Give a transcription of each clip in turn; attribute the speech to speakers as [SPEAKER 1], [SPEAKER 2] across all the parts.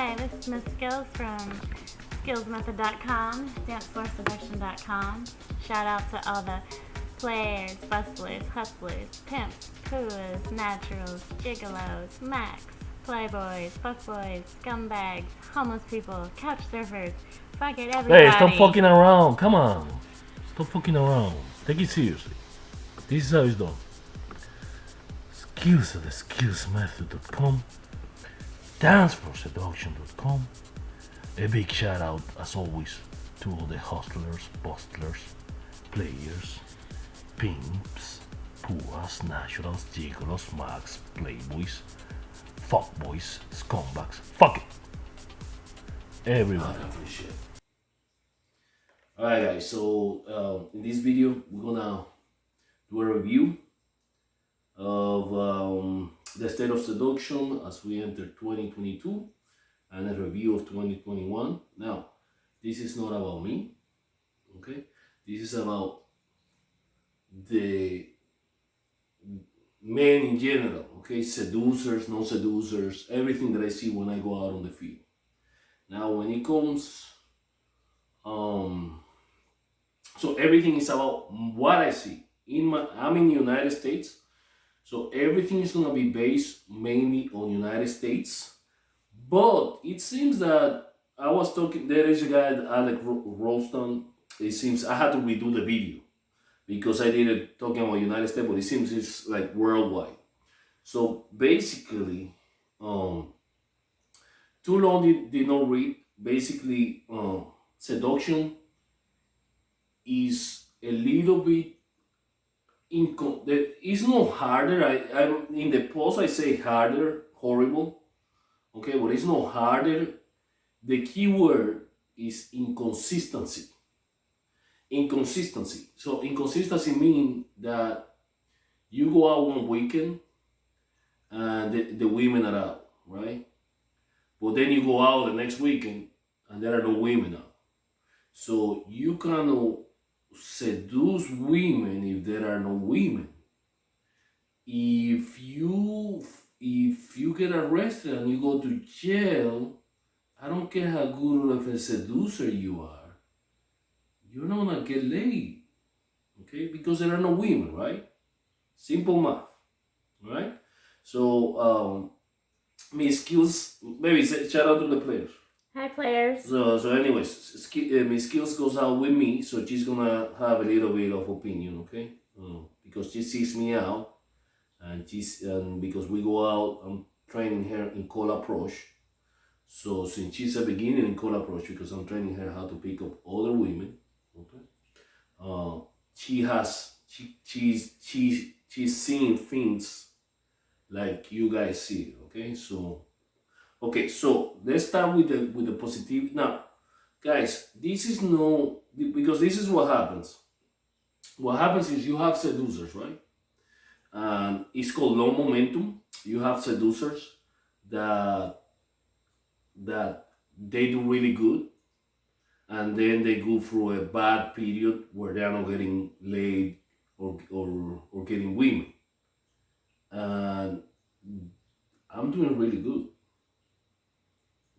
[SPEAKER 1] Hi, this is Miss Skills from skillsmethod.com, dancefloorseduction.com. Shout out to all the players, bustlers, hustlers, pimps, pooas, naturals, gigolos, macs, playboys, fuckboys, scumbags, homeless people, couch surfers, fuck it, everybody.
[SPEAKER 2] Hey, stop fucking around. Come on. Stop fucking around. Take it seriously. This is how it's done. Skills at skillsmethod.com, danceforseduction.com. A big shout out, as always, to all the hustlers, bustlers, players, pimps, pooas, naturals, gigolos, mags, playboys, fuckboys, scumbags. Fuck it. Everyone. Alright guys, so in this video we're gonna do a review of the state of seduction as we enter 2022 and a review of 2021. Now, this is not about me, okay? This is about the men in general, okay? Seducers, non-seducers, everything that I see when I go out on the field. Now, when it comes, so everything is about what I see. I'm in the United States, so everything is gonna be based mainly on United States. But it seems that I was talking, there is a guy, Alec Rolston. It seems I had to redo the video because I did it talking about United States, but it seems it's like worldwide. So basically, too long did not read. Basically, seduction is a little bit it's not harder. I in the post I say harder, horrible. Okay, but it's not harder. The key word is inconsistency. Inconsistency. So inconsistency means that you go out one weekend and the women are out, right? But then you go out the next weekend and there are no women out. So you cannot seduce women if there are no women. If you get arrested and you go to jail, I don't care how good of a seducer you are, you're not gonna get laid, okay? Because there are no women, right? Simple math, right? So, Miss Skills, maybe shout out to the players.
[SPEAKER 1] Hi, players.
[SPEAKER 2] So anyways, Miss Skills goes out with me, so she's gonna have a little bit of opinion, okay? Because she sees me out, and because we go out, I'm training her in call approach. So since she's a beginner in call approach, because I'm training her how to pick up other women, okay? She's seeing things like you guys see, okay? So let's start with the positive. Now, guys, this is no, because this is what happens. What happens is you have seducers, right? And it's called low momentum. You have seducers that they do really good, and then they go through a bad period where they are not getting laid or getting women. And I'm doing really good.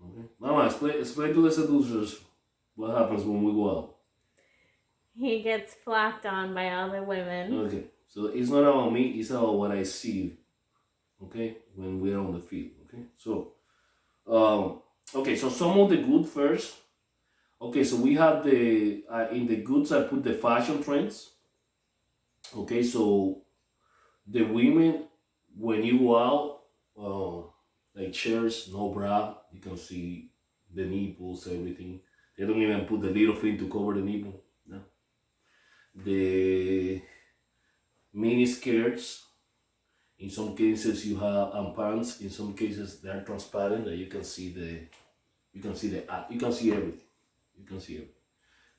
[SPEAKER 2] Okay, Mama, explain to the seducers what happens when we go out.
[SPEAKER 1] He gets flocked on by all the women.
[SPEAKER 2] Okay, so it's not about me, it's about what I see, okay, when we're on the field, okay? So, okay, so some of the good first. Okay, so we have in the goods I put the fashion trends. Okay, so the women, when you go out, like shirts, no bra, you can see the nipples, everything. They don't even put the little thing to cover the nipple. No. The mini skirts, in some cases you have, and pants, in some cases they are transparent that you can see everything. You can see everything.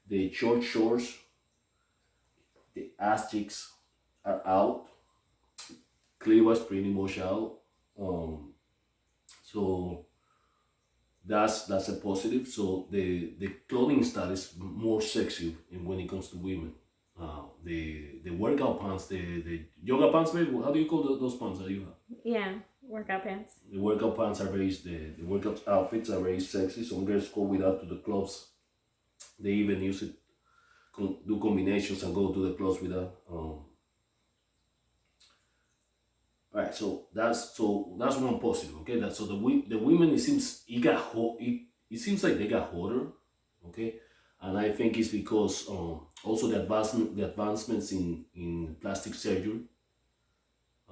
[SPEAKER 2] The short shorts, the ass cheeks are out. Cleavage pretty much out. So that's a positive. So the clothing style is more sexy when it comes to women. The workout pants, the yoga pants, maybe. How do you call those pants that you have?
[SPEAKER 1] Yeah. Workout pants.
[SPEAKER 2] The workout pants are the workout outfits are very sexy. Some girls go with that to the clubs. They even use it, do combinations and go to the clubs with that. Right, so that's one positive. Okay, that so the women, it seems it seems like they got hotter. Okay, and I think it's because also the advancements in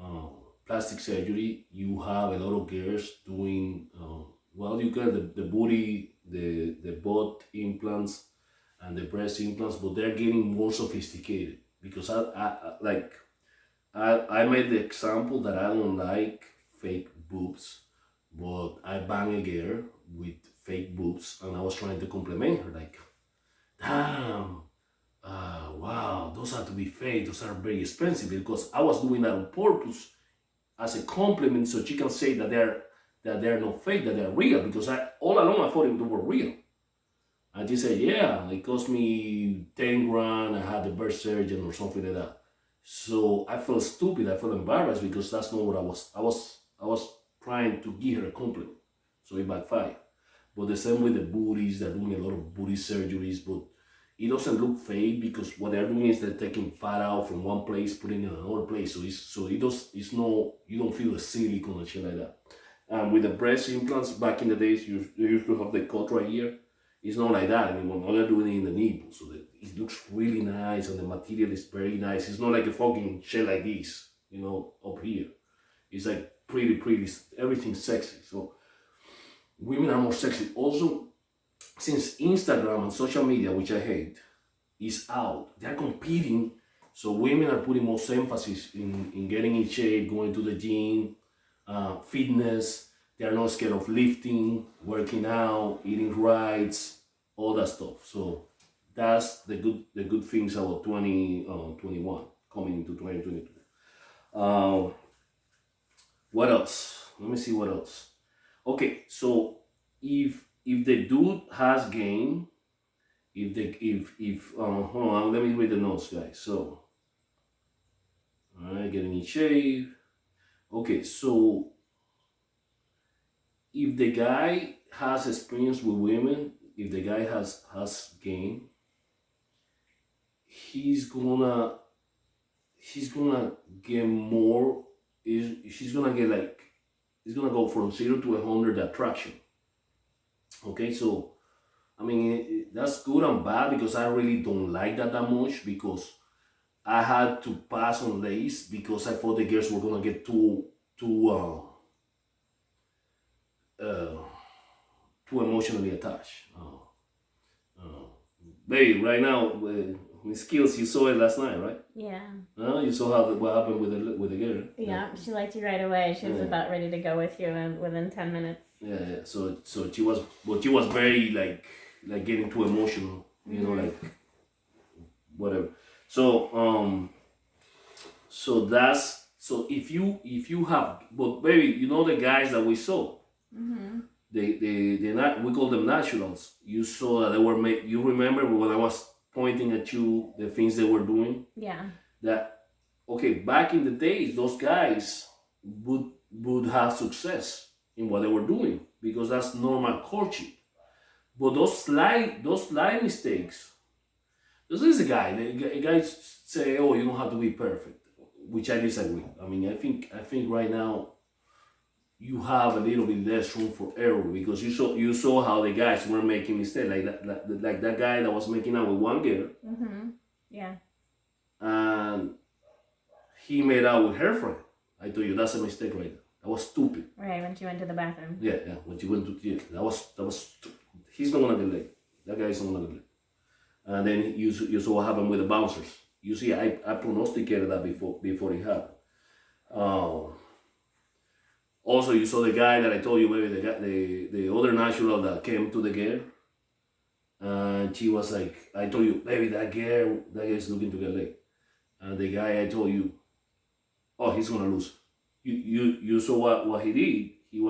[SPEAKER 2] uh, plastic surgery. You have a lot of girls doing well. You got the booty, the butt implants, and the breast implants, but they're getting more sophisticated because I made the example that I don't like fake boobs, but I bang a girl with fake boobs, and I was trying to compliment her like, damn, wow, those have to be fake. Those are very expensive because I was doing that on purpose as a compliment, so she can say that they're not fake, that they're real. Because all along I thought they were real. And she said, yeah, it cost me 10 grand. I had the birth surgeon or something like that. So I felt stupid. I felt embarrassed because that's not what I was. I was trying to give her a compliment. So it backfired. But the same with the booties, they're doing a lot of booty surgeries, but it doesn't look fake because what they're doing is they're taking fat out from one place, putting it in another place. It's no, you don't feel a silicone and shit like that. And with the breast implants, back in the days, you used to have the cut right here. It's not like that anymore. Now they're doing it in the nipple, so that it looks really nice and the material is very nice. It's not like a fucking shell like this, up here. It's like pretty, everything's sexy. So women are more sexy. Also, since Instagram and social media, which I hate, is out, they're competing. So women are putting most emphasis in getting in shape, going to the gym, fitness. They're not scared of lifting, working out, eating right, all that stuff. So that's the good things about 2021 coming into 2022. Um, what else? Let me see what else. Okay, so if the dude has game, if hold on, let me read the notes, guys. So, all right, getting in shape. Okay, so if the guy has experience with women, if the guy has game, he's gonna he's gonna get more. Is she's gonna get like he's gonna go from 0 to 100 attraction. Okay, so I mean that's good and bad because I really don't like that much because I had to pass on lace because I thought the girls were gonna get uh, too emotionally attached. Uh, Babe, right now, the skills, you saw it last night, right?
[SPEAKER 1] Yeah.
[SPEAKER 2] You saw what happened with the girl.
[SPEAKER 1] Yeah, she liked you right away. She was about ready to go with you and within 10 minutes.
[SPEAKER 2] Yeah. So she was very like getting too emotional, like whatever. So if you have, but baby, the guys that we saw, they not, we call them naturals. You saw that they were made. You remember when I was pointing at you the things they were doing.
[SPEAKER 1] Yeah.
[SPEAKER 2] That okay, back in the days, those guys would have success in what they were doing because that's normal courtship. But those slight mistakes. This is a guy. The guys say, "Oh, you don't have to be perfect," which I disagree. I mean, I think right now you have a little bit less room for error because you saw how the guys were making mistakes, like that guy that was making out with one girl.
[SPEAKER 1] Yeah.
[SPEAKER 2] And he made out with her friend. I told you that's a mistake right there. That was stupid.
[SPEAKER 1] Right, when she went to the bathroom.
[SPEAKER 2] Yeah. When she went to that was. He's not gonna get laid. That guy is not gonna get laid. And then you saw what happened with the bouncers. You see, I prognosticated that before it happened. Also, you saw the guy that I told you, maybe the other natural that came to the girl, and she was like, I told you, baby, that girl is looking to get laid. And the guy I told you, oh, he's gonna lose. You saw what he did. He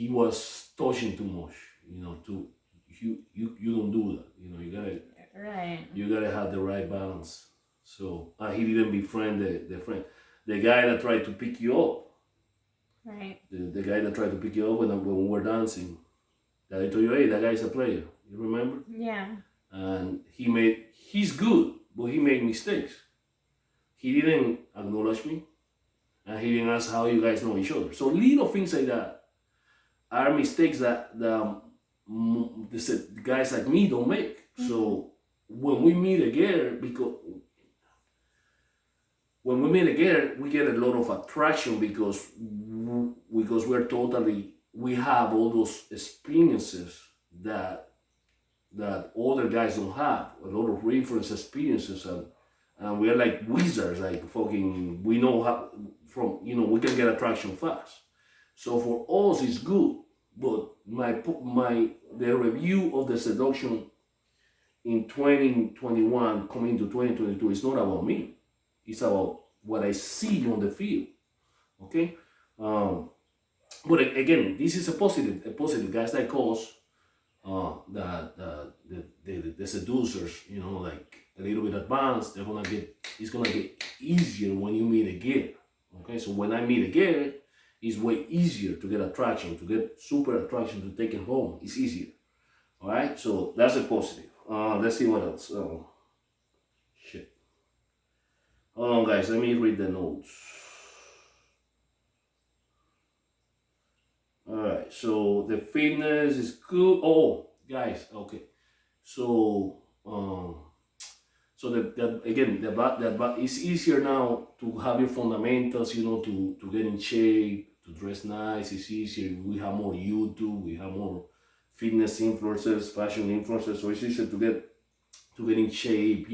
[SPEAKER 2] was touching too much. You don't do that. You gotta have the right balance. So he didn't befriend the friend. the guy that tried to pick you up,
[SPEAKER 1] Right.
[SPEAKER 2] the guy that tried to pick you up when we were dancing. That I told you, hey, that guy's a player. You remember?
[SPEAKER 1] Yeah.
[SPEAKER 2] And he's good, but he made mistakes. He didn't acknowledge me, and he didn't ask how you guys know each other. So little things like that are mistakes that the guys like me don't make. So when we meet again, when we meet again, we get a lot of attraction because we have all those experiences that other guys don't have. A lot of reference experiences, and we're like wizards, like fucking. We know how we can get attraction fast. So for us, it's good. But the review of the seduction in 2021 coming to 2022 is not about me. It's about what I see on the field. Okay. But again, this is a positive. Guys like us, the seducers, like a little bit advanced, it's gonna get easier when you meet again. Okay, so when I meet again, it's way easier to get attraction, to get super attraction, to take it home. It's easier. All right, so that's a positive. Let's see what else. Oh, shit. Hold on, guys. Let me read the notes. All right, so the fitness is good. Oh, guys, okay. So, again, it's easier now to have your fundamentals, to get in shape, to dress nice. It's easier. We have more YouTube, we have more fitness influencers, fashion influencers, so it's easier to get in shape.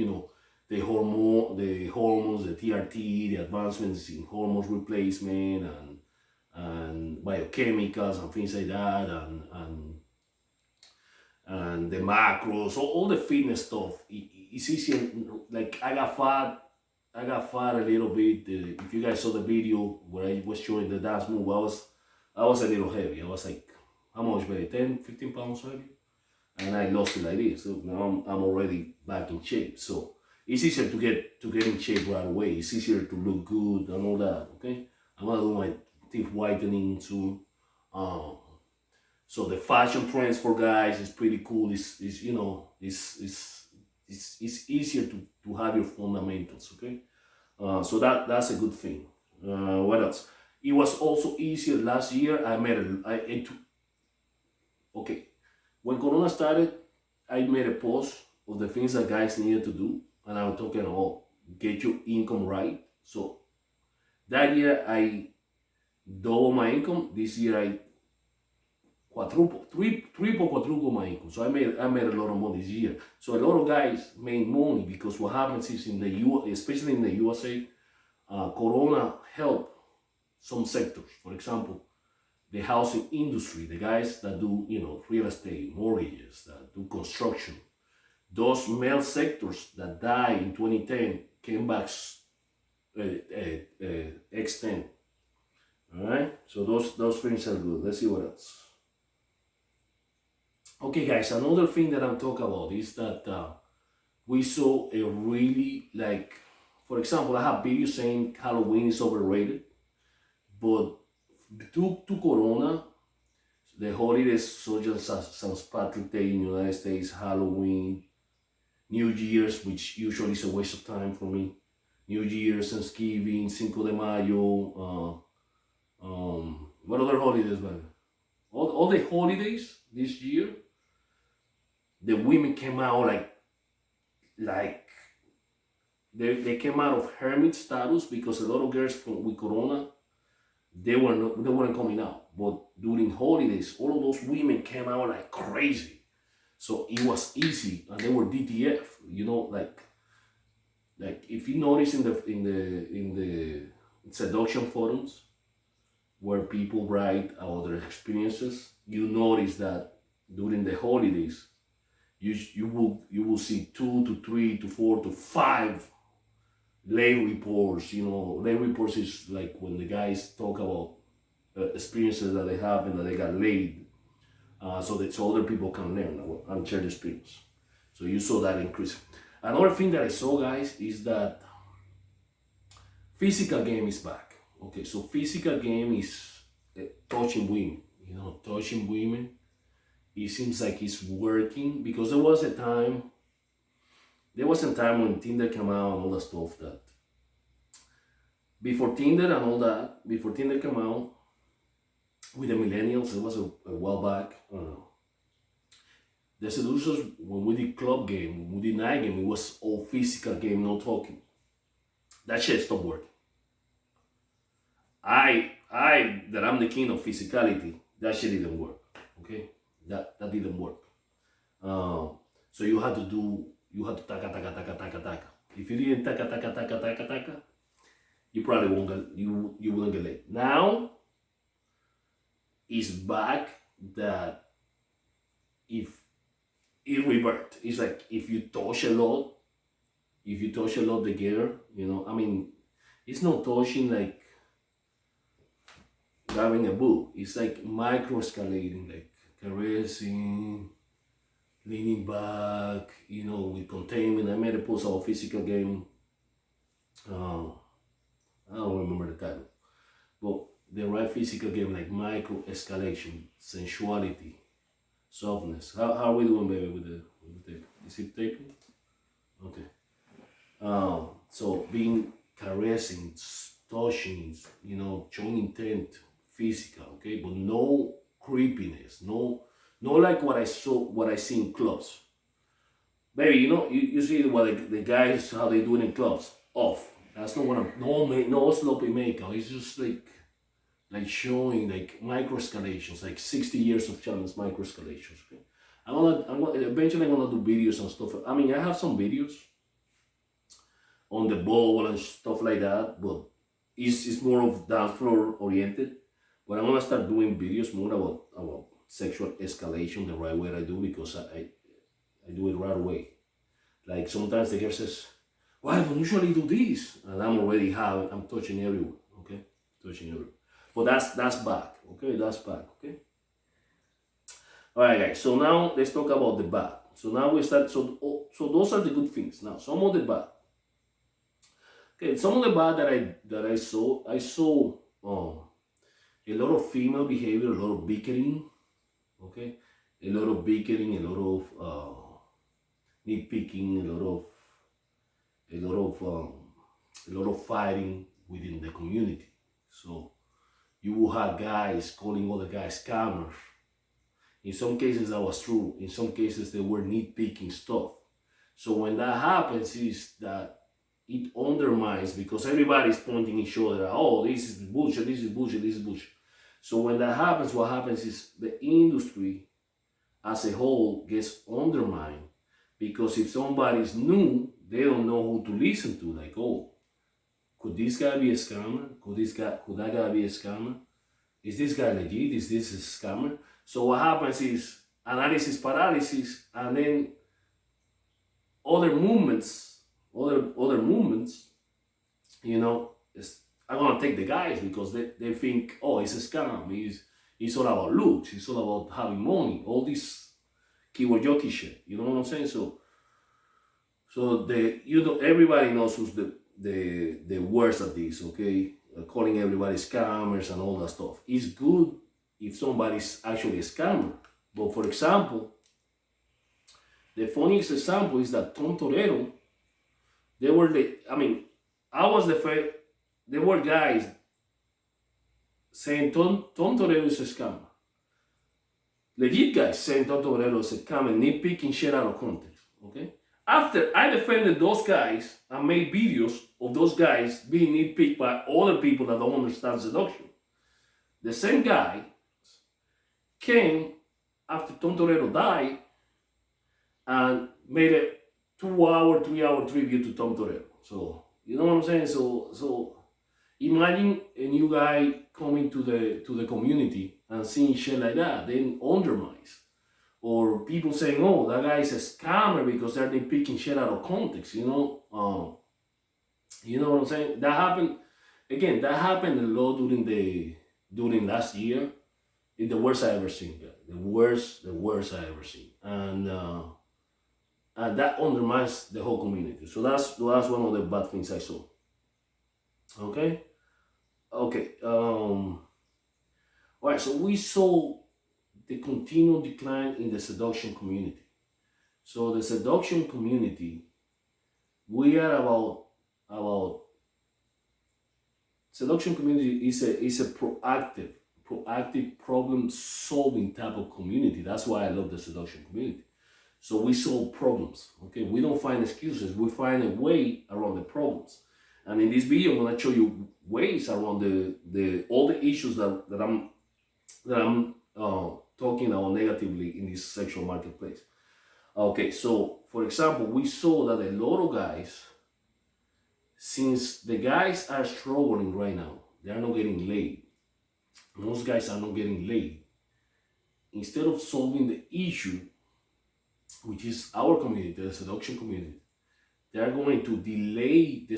[SPEAKER 2] The hormones, the TRT, the advancements in hormones replacement and biochemicals and things like that, and the macros, all the fitness stuff. It's easier. Like I got fat a little bit. If you guys saw the video where I was showing the dance move, I was a little heavy. I was like, how much better? 10, 15 pounds heavy, and I lost it like this. So now I'm already back in shape. So it's easier to get in shape right away. It's easier to look good and all that. Okay, I'm gonna do my teeth whitening soon. So the fashion trends for guys is pretty cool. It's easier to have your fundamentals. Okay, so that's a good thing. What else? It was also easier last year. Okay, when Corona started, I made a post of the things that guys needed to do, and I was talking about get your income right. So that year I double my income. This year I triple, quadruple my income. So I made a lot of money this year. So a lot of guys made money because what happens is especially in the USA, Corona helped some sectors. For example, the housing industry, the guys that do real estate, mortgages, that do construction. Those male sectors that died in 2010 came back extent. All right, so those things are good. Let's see what else. Okay, guys, another thing that I'm talking about is that we saw a really, like, for example, I have videos saying Halloween is overrated, but to Corona, the holidays such as St. Patrick's Day in the United States, Halloween, New Year's, which usually is a waste of time for me, New Year's, Thanksgiving, Cinco de Mayo, what other holidays, man? All the holidays this year, the women came out like they came out of hermit status because a lot of girls with Corona they weren't coming out. But during holidays, all of those women came out like crazy. So it was easy, and they were DTF. Like if you notice in the seduction forums where people write about their experiences, you notice that during the holidays you will see 2 to 3 to 4 to 5 lay reports. Lay reports is like when the guys talk about experiences that they have and that they got laid, so other people can learn and share the experience. So you saw that increase. Another thing that I saw, guys, is that physical game is back. Okay, so physical game is touching women. Touching women. It seems like it's working because there was a time when Tinder came out and all that stuff that before Tinder and all that, before Tinder came out with the millennials, it was a while back. The seducers, when we did club game, when we did night game, it was all physical game, no talking. That shit stopped working. That I'm the king of physicality. That shit didn't work. Okay, that didn't work. So you had to taka taka taka taka taka. If you didn't taka taka taka taka taka, you probably won't get you wouldn't get laid. Now it's back that if it revert, it's like if you touch a lot together, I mean, it's not touching like grabbing a book. It's like micro escalating, like caressing, leaning back, with containment. I made a post about physical game. Uh, I don't remember the title, but the right physical game, like micro escalation, sensuality, softness. How are we doing, baby, with the tape? Is it taping? Okay. So being caressing, touching, showing intent, physical, okay, but no creepiness, no like what I see in clubs. Baby, you see what the guys how they do it in clubs. Off. That's not what I'm. No sloppy makeup. It's just like showing like micro escalations, like 60 years of challenge micro escalations. Okay, eventually I'm gonna do videos and stuff. I mean, I have some videos on the ball and stuff like that, but it's more of dance floor oriented. But I'm gonna start doing videos more about sexual escalation the right way I do because I do it right away. Like sometimes the girl says, "Why don't you usually do this?" And I'm touching everywhere. Okay, touching everywhere. But that's back. Okay, that's back. Okay. All right, guys. So now let's talk about the bad. So now we start. So those are the good things. Now some of the bad. Okay, some of the bad that I saw a lot of female behavior, a lot of bickering. Okay, a lot of bickering, a lot of nitpicking, a lot of fighting within the community. So you will have guys calling other guys scammers. In some cases that was true. In some cases they were nitpicking stuff. So when that happens, is that it undermines because everybody's pointing each other. Oh, this is bullshit. This is bullshit. This is bullshit. So when that happens, what happens is the industry as a whole gets undermined because if somebody's new, they don't know who to listen to. Like, oh, could this guy be a scammer? Could that guy be a scammer? Is this guy legit? Is this a scammer? So what happens is analysis paralysis, and then other movements, other movements, are gonna take the guys because they think, oh, it's a scam. It's all about looks. It's all about having money. All this keyword jockey shit. You know what I'm saying? So everybody knows who's the worst at this. Okay, calling everybody scammers and all that stuff. It's good if somebody's actually a scammer. But for example, the funniest example is that Tom Torero. I was the first. There were guys saying Tom Torero is a scammer. Legit guys saying Tom Torero is a scammer, nitpicking shit out of context. Okay? After I defended those guys and made videos of those guys being nitpicked by other people that don't understand seduction, the same guy came after Tom Torero died and made a 2-hour, 3-hour tribute to Tom Torero. So you know what I'm saying? So imagine a new guy coming to the community and seeing shit like that, then undermines. Or people saying, oh, that guy is a scammer because they're picking shit out of context, you know what I'm saying? That happened a lot during last year. It's the worst I ever seen, guys. The worst I ever seen. And that undermines the whole community. So that's one of the bad things I saw. Okay, okay. All right. So we saw the continual decline in the seduction community. So the seduction community, we are about seduction community is a proactive problem solving type of community. That's why I love the seduction community. So we solve problems. Okay, we don't find excuses. We find a way around the problems. And in this video, I'm gonna show you ways around the all the issues that I'm talking about negatively in this sexual marketplace. Okay, so for example, we saw that a lot of guys, since the guys are struggling right now, they are not getting laid. Most guys are not getting laid. Instead of solving the issue, which is our community, the seduction community, they are going to delay the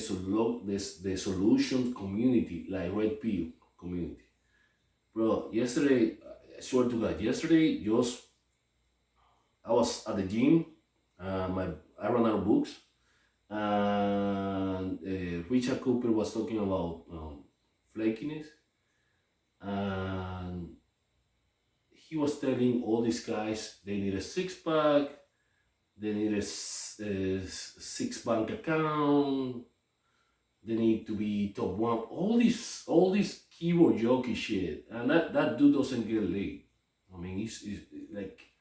[SPEAKER 2] solution community, like red pill community. Bro, yesterday, I swear to God, yesterday, just I was at the gym. I ran out of books, and Richard Cooper was talking about flakiness, and he was telling all these guys they need a six pack, they need a six bank account, they need to be top one. All this keyboard jockey shit, and that dude doesn't get laid. I mean, he's like,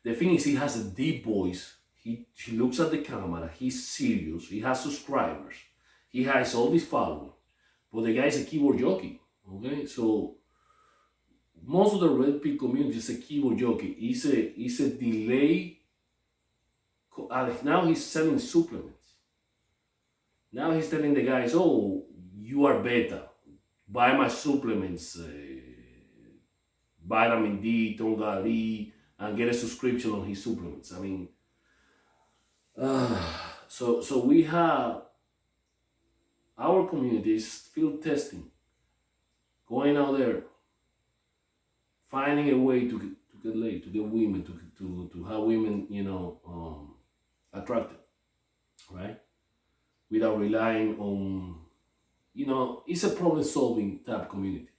[SPEAKER 2] the thing is, he has a deep voice. He looks at the camera. He's serious. He has subscribers. He has all this following. But the guy is a keyboard jockey. Okay, so most of the red pill community is a keyboard jockey. He's a delay. Now he's selling supplements. Now he's telling the guys, "Oh, you are beta. Buy my supplements, vitamin D, Tonga D, and get a subscription on his supplements." I mean, so we have our communities field testing, going out there, finding a way to get laid, to get women, to have women, attracted, right? Without relying on, it's a problem solving type community.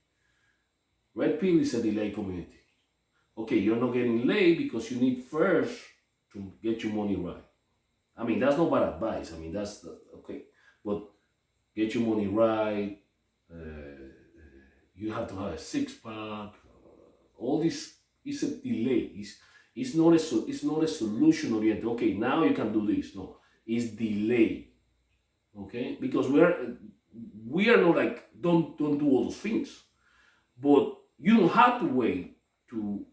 [SPEAKER 2] Red pill is a delay community. Okay, you're not getting laid because you need first to get your money right. I mean, that's not bad advice. I mean, okay, but get your money right. You have to have a six pack. All this is a delay. It's not a solution oriented. Okay, now you can do this. No, it's delay. Okay, because we are not like, don't do all those things, but you don't have to wait to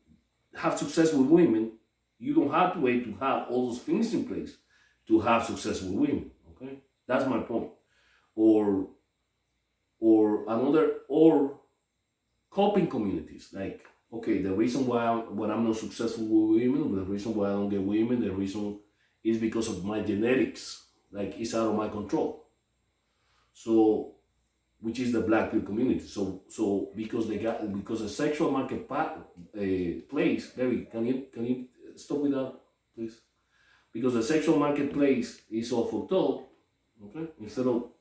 [SPEAKER 2] have success with women. You don't have to wait to have all those things in place to have success with women. Okay, that's my point. Or or coping communities, like, okay, the reason why when I'm not successful with women, the reason why I don't get women, the reason is because of my genetics. Like, it's out of my control. So, which is the black pill community. So because the sexual market place. Baby, can you stop with that, please? Because the sexual marketplace is all fucked up. Okay, instead of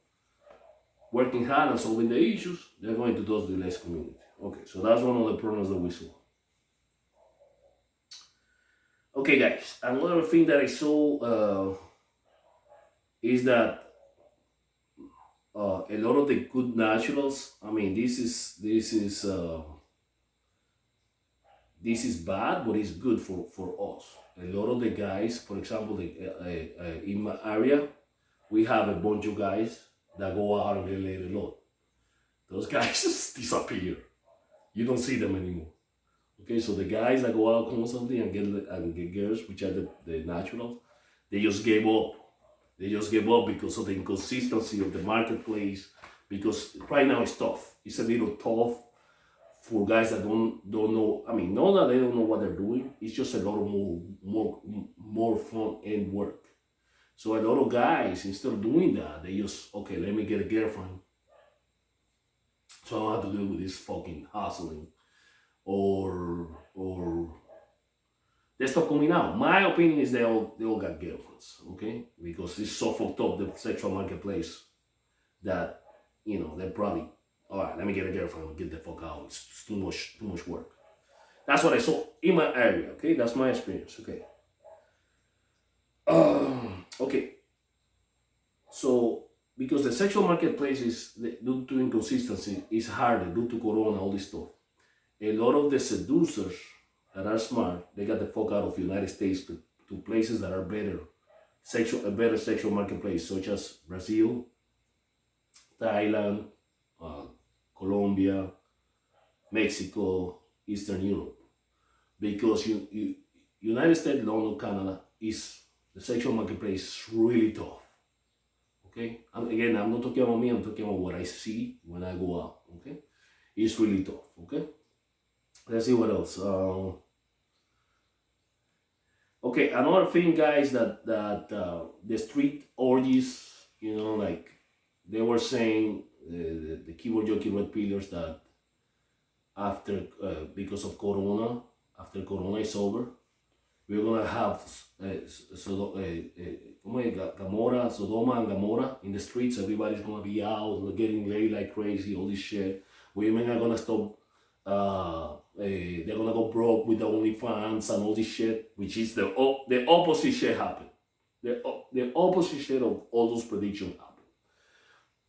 [SPEAKER 2] working hard and solving the issues, they're going to those delays community. Okay, so that's one of the problems that we saw. Okay, guys, another thing that I saw is that a lot of the good naturals. I mean, this is bad, but it's good for us. A lot of the guys, for example, in my area, we have a bunch of guys that go out and get laid a lot. Those guys just disappear. You don't see them anymore. Okay, so the guys that go out constantly and get girls, which are the naturals, they just gave up. They just gave up because of the inconsistency of the marketplace. Because right now it's tough. It's a little tough for guys that don't know. I mean, not that they don't know what they're doing. It's just a lot of more fun and work. So a lot of guys, instead of doing that, they just, okay, let me get a girlfriend, so I don't have to deal with this fucking hustling, or they stop coming out. My opinion is they all got girlfriends, okay? Because it's so fucked up, the sexual marketplace, that they're probably, all right, let me get a girlfriend and get the fuck out. It's too much work. That's what I saw in my area. Okay, that's my experience. Okay. Okay. So because the sexual marketplace is due to inconsistency is harder due to Corona, all this stuff. A lot of the seducers that are smart, they got the fuck out of the United States to places that are a better sexual marketplace, such as Brazil, Thailand, uh, Colombia, Mexico, Eastern Europe. Because United States, London, Canada is the sexual marketplace really tough. Okay, again, I'm not talking about me. I'm talking about what I see when I go out. Okay, it's really tough. Okay, let's see what else. Okay, another thing, guys, that the street orgies, like they were saying, the keyboard jockey red pillars, that after because of Corona, after Corona is over, we're gonna have Gamora, Sodoma and Gamora in the streets. Everybody's gonna be out, getting laid like crazy, all this shit. Women are gonna stop. They're gonna go broke with the OnlyFans and all this shit, which is the opposite shit happened. The opposite shit of all those predictions happened.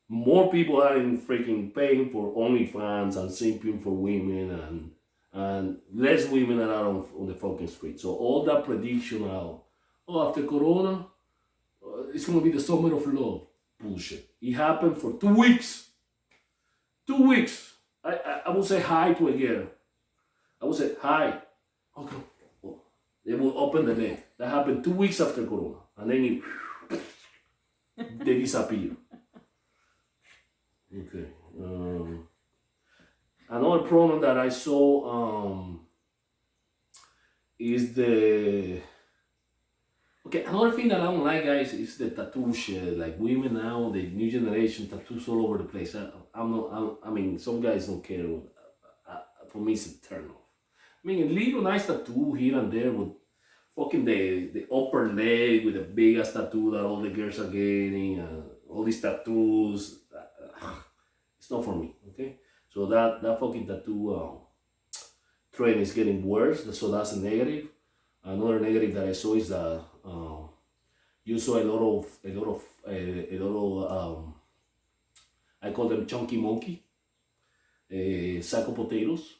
[SPEAKER 2] More people are in freaking paying for OnlyFans and simping for women, and less women are out on the fucking street. So all that prediction now, after Corona, it's gonna be the summer of love. Bullshit. It happened for 2 weeks. 2 weeks. I would say hi to a girl. I would say hi. Okay. Oh, they will open the leg. That happened 2 weeks after Corona, and then they disappear. Okay. Another problem that I saw is the. Okay, another thing that I don't like, guys, is the tattoo shit. Like women now, the new generation, tattoos all over the place. I mean, some guys don't care. For me, it's a turn off. I mean, a little nice tattoo here and there with fucking the upper leg with the big ass tattoo that all the girls are getting, all these tattoos. It's not for me, okay? So that fucking tattoo trend is getting worse. So that's a negative. Another negative that I saw is that you saw a lot of I call them chunky monkey, sack of potatoes,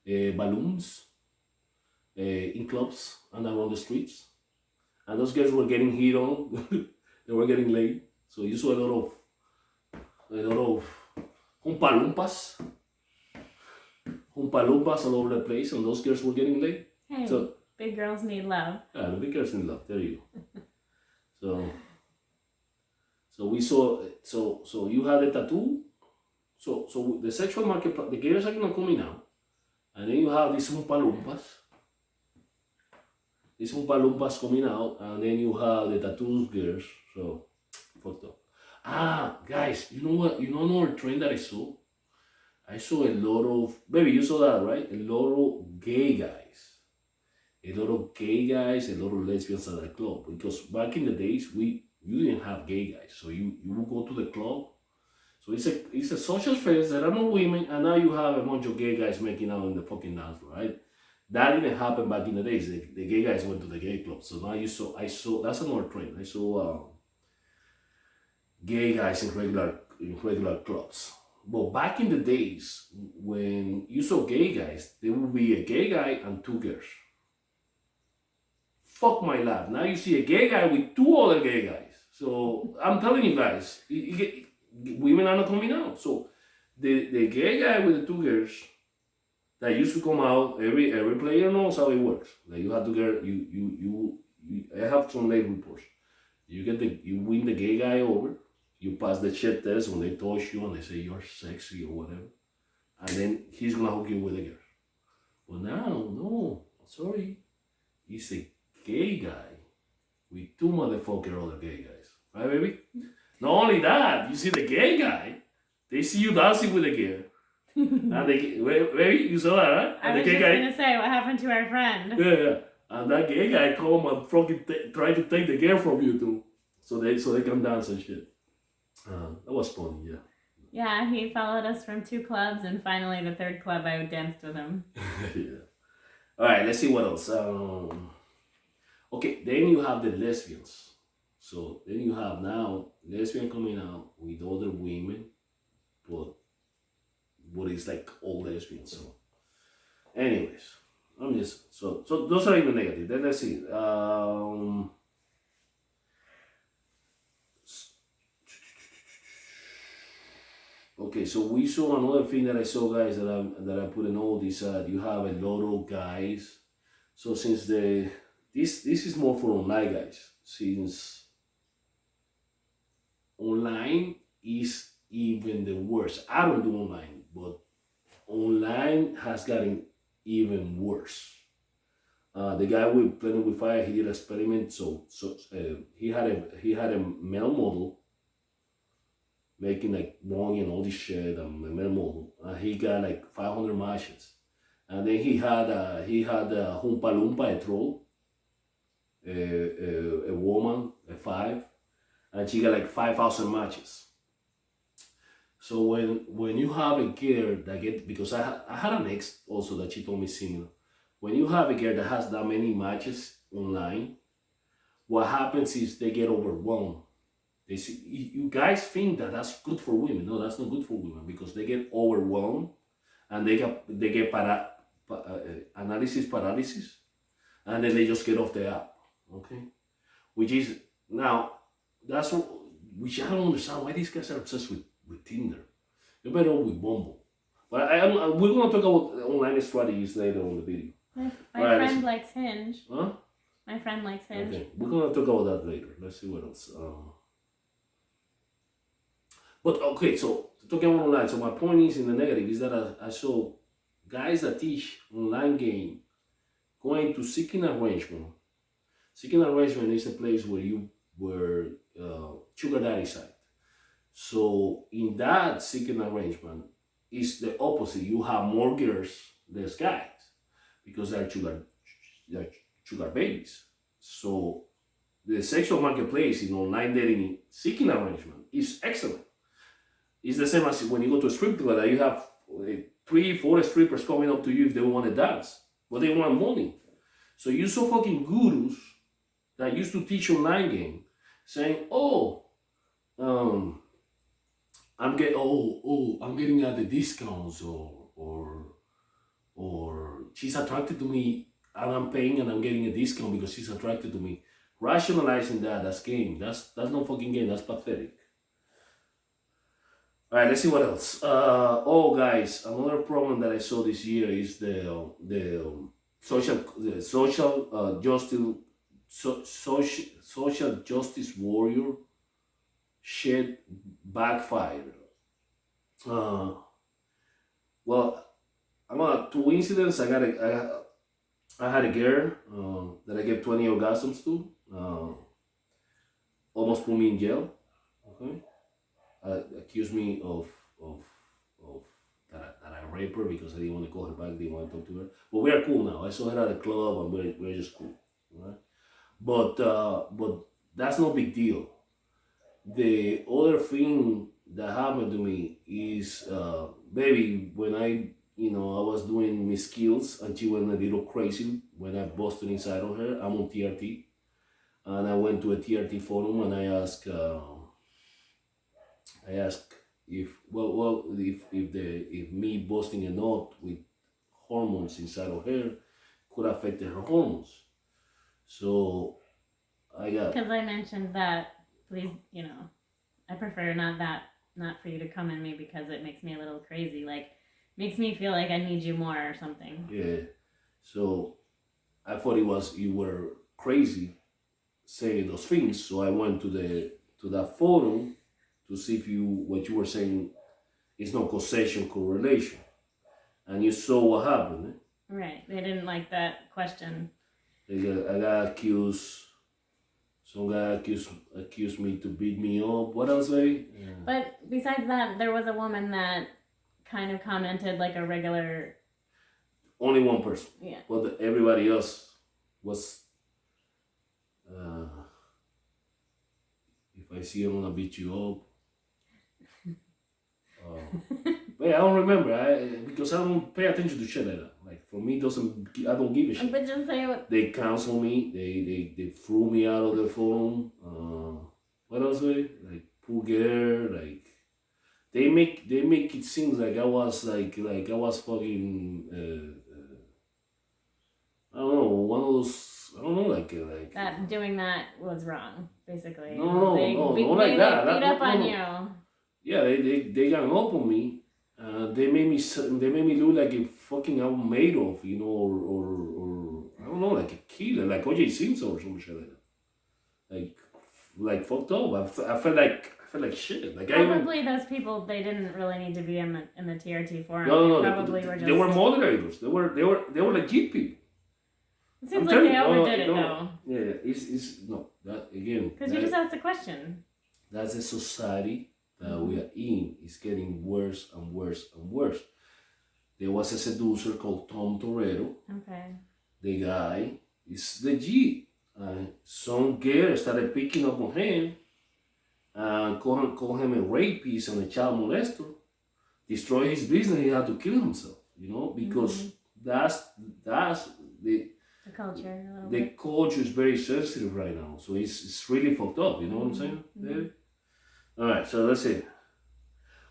[SPEAKER 2] balloons, in clubs and around the streets, and those girls were getting hit on. They were getting laid. So you saw a lot of humpalumpas all over the place, and those girls were getting laid.
[SPEAKER 1] Hey,
[SPEAKER 2] so
[SPEAKER 1] big girls need love.
[SPEAKER 2] Yeah, the big girls need love. There you go. So we saw. So you had a tattoo. So the sexual market, the girls are gonna come in now, and then you have these humpalumpas. These humpalumpas coming out, and then you have the tattoo girls. So fucked up. Guys, you know what? You know another trend that I saw? I saw a lot of, baby, you saw that, right? A lot of gay guys. A lot of gay guys, a lot of lesbians at the club. Because back in the days, you didn't have gay guys. So you would go to the club. So it's a social phase. There are no women, and now you have a bunch of gay guys making out in the fucking dance floor, right? That didn't happen back in the days. The gay guys went to the gay club. So now I saw, that's another trend. I saw gay guys in regular clubs. But back in the days, when you saw gay guys, there would be a gay guy and two girls. Fuck my life. Now you see a gay guy with two other gay guys. So I'm telling you guys, women are not coming out. So the gay guy with the two girls that used to come out, every player knows how it works. Like you have to get I have some late reports. You win the gay guy over. You pass the shit test when they touch you and they say you're sexy or whatever. And then he's gonna hook you with a girl. But now, no, sorry. He's a gay guy with two motherfucker other gay guys. Right, baby? Not only that, you see the gay guy, they see you dancing with a girl. And baby, you saw that, right?
[SPEAKER 1] I was just gonna say, what happened to our friend?
[SPEAKER 2] Yeah. And that gay guy come and fucking try to take the girl from you too. So they can dance and shit. That was funny, yeah.
[SPEAKER 1] Yeah, he followed us from two clubs, and finally the third club I danced with him.
[SPEAKER 2] Yeah. All right, let's see what else. Okay, then you have the lesbians. So then you have now lesbian coming out with other women, but it's like all lesbians. So, anyways, I'm just so those are in the negative. Then let's see. Okay, so we saw another thing that I saw, guys, that I put a note is that you have a lot of guys. So since this is more for online guys, since online is even the worst. I don't do online, but online has gotten even worse. The guy with Planet with Fire, he did an experiment. He had a male model making like money and all this shit and a male model. He got like 500 matches, and then he had a Humpa Lumpa, a troll, a woman, a five, and she got like 5,000 matches. So when you have a girl that get because I had an ex also that she told me similar. When you have a girl that has that many matches online, what happens is they get overwhelmed. They see you guys think that that's good for women. No, that's not good for women because they get overwhelmed and they get analysis paralysis, and then they just get off the app. Okay, which is now that's what, which I don't understand why these guys are obsessed with Tinder. You're better off with Bumble. But we're gonna talk about online strategies later on the video.
[SPEAKER 1] My
[SPEAKER 2] Right,
[SPEAKER 1] friend likes Hinge.
[SPEAKER 2] Huh?
[SPEAKER 1] My friend likes Hinge.
[SPEAKER 2] Okay, we're gonna talk about that later. Let's see what else. But okay, so talking about online. So my point is in the negative is that I saw guys that teach online game going to seeking arrangement. Seeking arrangement is a place where sugar daddy side. So in that seeking arrangement is the opposite. You have more girls, less guys, because they're sugar babies. So the sexual marketplace in online dating seeking arrangement is excellent. It's the same as when you go to a strip club that you have three, four strippers coming up to you if they want to dance, but they want money. So you saw fucking gurus that used to teach online game saying, "Oh, um, I'm getting at the discounts, or she's attracted to me, and I'm paying, and I'm getting a discount because she's attracted to me." Rationalizing that's game. That's not fucking game. That's pathetic. All right, let's see what else. Oh, guys, another problem that I saw this year is the social justice social justice warrior shit backfire. Uh, well, I'm on two incidents. I had a girl that I gave 20 orgasms to. Almost put me in jail. Okay, accused me of of that I raped her because I didn't want to call her back. Didn't want to talk to her. But we are cool now. I saw her at a club and we're just cool. Right? But that's no big deal. The other thing that happened to me is, baby, when I was doing my skills and she went a little crazy when I busted inside of her. I'm on TRT, and I went to a TRT forum and I asked if me busting a nut with hormones inside of her could affect her hormones. So I got
[SPEAKER 1] Because I mentioned that, please, I prefer not for you to come in me because it makes me a little crazy. Like, makes me feel like I need you more or something.
[SPEAKER 2] yeah. So I thought you were crazy saying those things. So I went to that forum to see if what you were saying is no causation correlation, and you saw what happened.
[SPEAKER 1] Right. They didn't like that question.
[SPEAKER 2] I got accused. Some guy accused me to beat me up. What else, baby? Yeah.
[SPEAKER 1] But besides that, there was a woman that kind of commented like a regular.
[SPEAKER 2] Only one person.
[SPEAKER 1] Yeah.
[SPEAKER 2] But everybody else was. Uh, if I see I'm gonna beat you up. But I don't remember. Because I don't pay attention to shit like that. Like for me, doesn't I don't give a shit.
[SPEAKER 1] But just say what.
[SPEAKER 2] They cancel me. They threw me out of the forum. What else? Like poor girl. Like they make it seem like I was like I was fucking. I don't know, one of those. I don't know, like
[SPEAKER 1] That doing that was wrong, basically.
[SPEAKER 2] no,
[SPEAKER 1] They
[SPEAKER 2] no,
[SPEAKER 1] beat,
[SPEAKER 2] not like
[SPEAKER 1] they
[SPEAKER 2] that.
[SPEAKER 1] beat up
[SPEAKER 2] No,
[SPEAKER 1] on
[SPEAKER 2] no.
[SPEAKER 1] you.
[SPEAKER 2] Yeah, they got up on me. They made me look like a fucking I'm made of, or I don't know, like a killer, like OJ Simpson or some shit like that. Like fucked up. I felt like shit. Like I even
[SPEAKER 1] Probably those people, they didn't really need to be in the TRT forum.
[SPEAKER 2] no,
[SPEAKER 1] They
[SPEAKER 2] no,
[SPEAKER 1] probably were
[SPEAKER 2] they
[SPEAKER 1] just.
[SPEAKER 2] were moderators. They were legit people.
[SPEAKER 1] It seems
[SPEAKER 2] I'm
[SPEAKER 1] like
[SPEAKER 2] telling
[SPEAKER 1] they
[SPEAKER 2] you,
[SPEAKER 1] overdid it
[SPEAKER 2] no,
[SPEAKER 1] though.
[SPEAKER 2] yeah, it's no that again.
[SPEAKER 1] Because you just asked the question.
[SPEAKER 2] That's a society that we are in. It's getting worse and worse and worse. There was a seducer called Tom Toretto.
[SPEAKER 1] Okay.
[SPEAKER 2] The guy is legit. Some girl started picking up on him and call him a rapist and a child molester. Destroy his business. He had to kill himself. Because that's
[SPEAKER 1] The culture, a little
[SPEAKER 2] the
[SPEAKER 1] bit.
[SPEAKER 2] culture is very sensitive right now. So it's really fucked up. You know what I'm saying? David? All right. So let's see.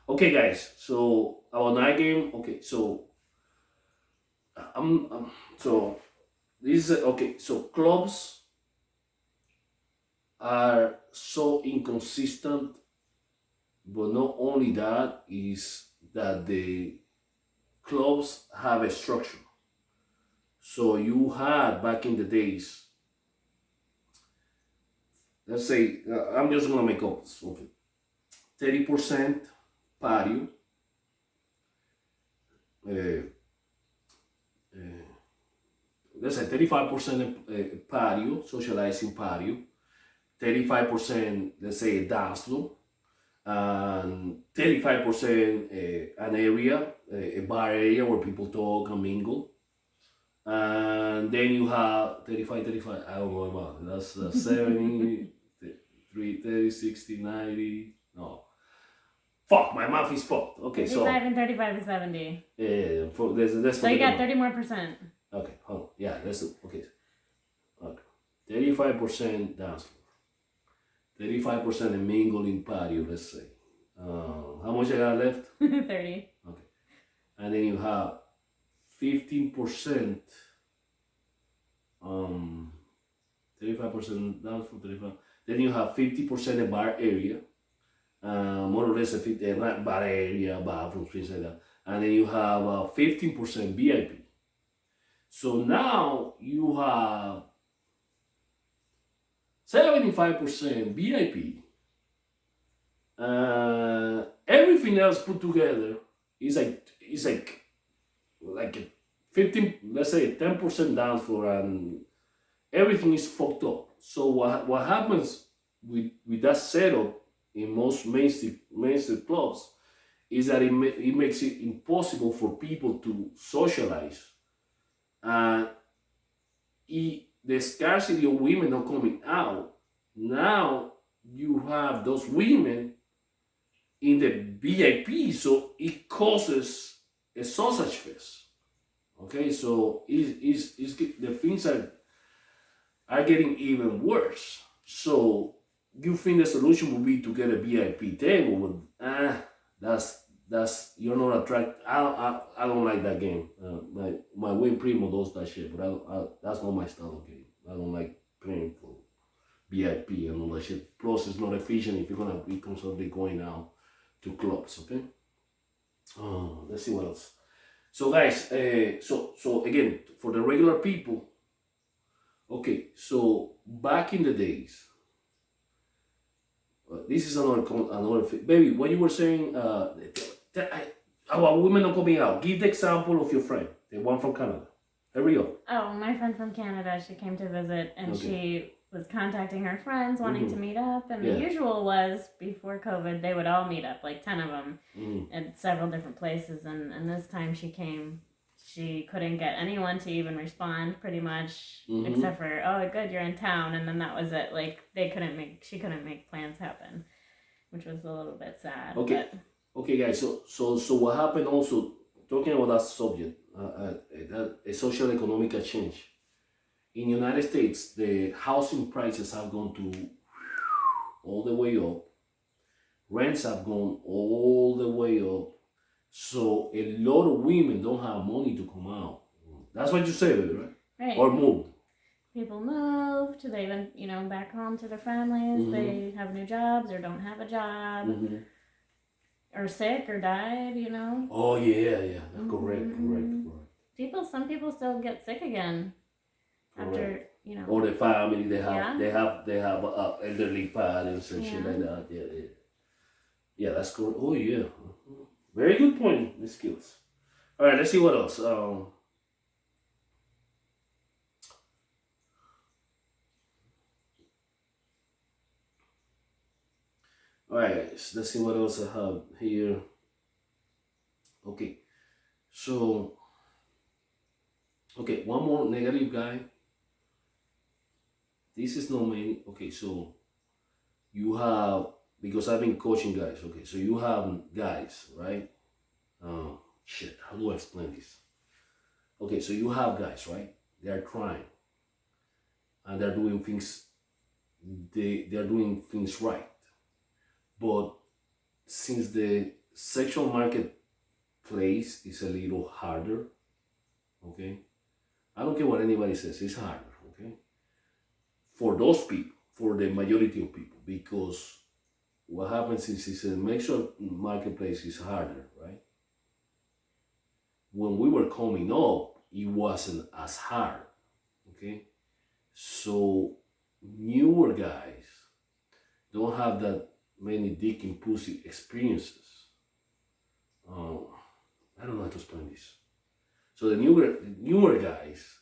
[SPEAKER 2] Okay, guys. So our night game. Okay. So so this is okay. So clubs are so inconsistent, but not only that is that the clubs have a structure. So you had back in the days. Let's say I'm just gonna make up something. 30% patio. Uh, let's say 35% patio, socializing patio. 35%, let's say a dance floor, and 35% an area, a bar area where people talk and mingle. And then you have 35, 35, I don't know about it. That's 70, 30, 60, 90. No. Fuck, my math is fucked. Okay,
[SPEAKER 1] 35 and 35 is 70.
[SPEAKER 2] Yeah,
[SPEAKER 1] so you got 30 more percent.
[SPEAKER 2] Okay, hold on. Yeah, let's do. Okay. 35% dance floor. 35% a mingling patio, let's say. How much I got left?
[SPEAKER 1] 30.
[SPEAKER 2] Okay. And then you have 15%, 35% dance floor, 35. Then you have 50% a bar area. More or less a 50 bar area, bathroom, things like that. And then you have 15% VIP. So now you have 75% VIP. Everything else put together is like a 15, let's say a 10% dance floor, and everything is fucked up. So what happens with that setup in most mainstream clubs is that it makes it impossible for people to socialize. And the scarcity of women not coming out, now you have those women in the VIP, so it causes a sausage fest. Okay, so the things are getting even worse. So you think the solution would be to get a VIP table, but that's you're not attracted. I don't like that game. My win primo does that shit, but that's not my style of game. I don't like playing for VIP and all that shit. Plus, it's not efficient if you're gonna be constantly going out to clubs. Okay. Let's see what else. So guys, so again, for the regular people, okay. So back in the days, this is another baby. What you were saying, about women not coming out. Give the example of your friend, the one from Canada. Here we go.
[SPEAKER 1] Oh, my friend from Canada, she came to visit and she was contacting her friends wanting to meet up. And the usual was, before COVID, they would all meet up, like 10 of them, at several different places. And this time she came, she couldn't get anyone to even respond, pretty much, except for, oh, good, you're in town. And then that was it. Like, she couldn't make plans happen, which was a little bit sad.
[SPEAKER 2] Okay. Okay, guys. So what happened also? Talking about that subject, that a social economic change in United States, the housing prices have gone to all the way up. Rents have gone all the way up. So a lot of women don't have money to come out. That's what you say, baby, right?
[SPEAKER 1] Right.
[SPEAKER 2] Or move.
[SPEAKER 1] People moved. They went, back home to their families. They have new jobs or don't have a job. Or sick or died,
[SPEAKER 2] Oh yeah. Correct.
[SPEAKER 1] Some people still get sick again after,
[SPEAKER 2] Or the family
[SPEAKER 1] Yeah.
[SPEAKER 2] they have elderly parents and shit like that. Yeah, that's cool. Oh yeah, very good point. The skills. All right, let's see what else. All right, guys, let's see what else I have here. Okay, so okay, one more negative guy. This is not many. Okay, so you have, because I've been coaching guys. Okay, so you have guys, right? Shit, how do I explain this? Okay, so you have guys, right? They are trying and they're doing things. They're doing things right, but since the sexual marketplace is a little harder, okay, I don't care what anybody says, it's harder, okay, for those people, for the majority of people, because what happens is the sexual marketplace is harder, right? When we were coming up, it wasn't as hard, okay? So newer guys don't have that many dick and pussy experiences. Um, I don't know how to explain this. So the newer guys,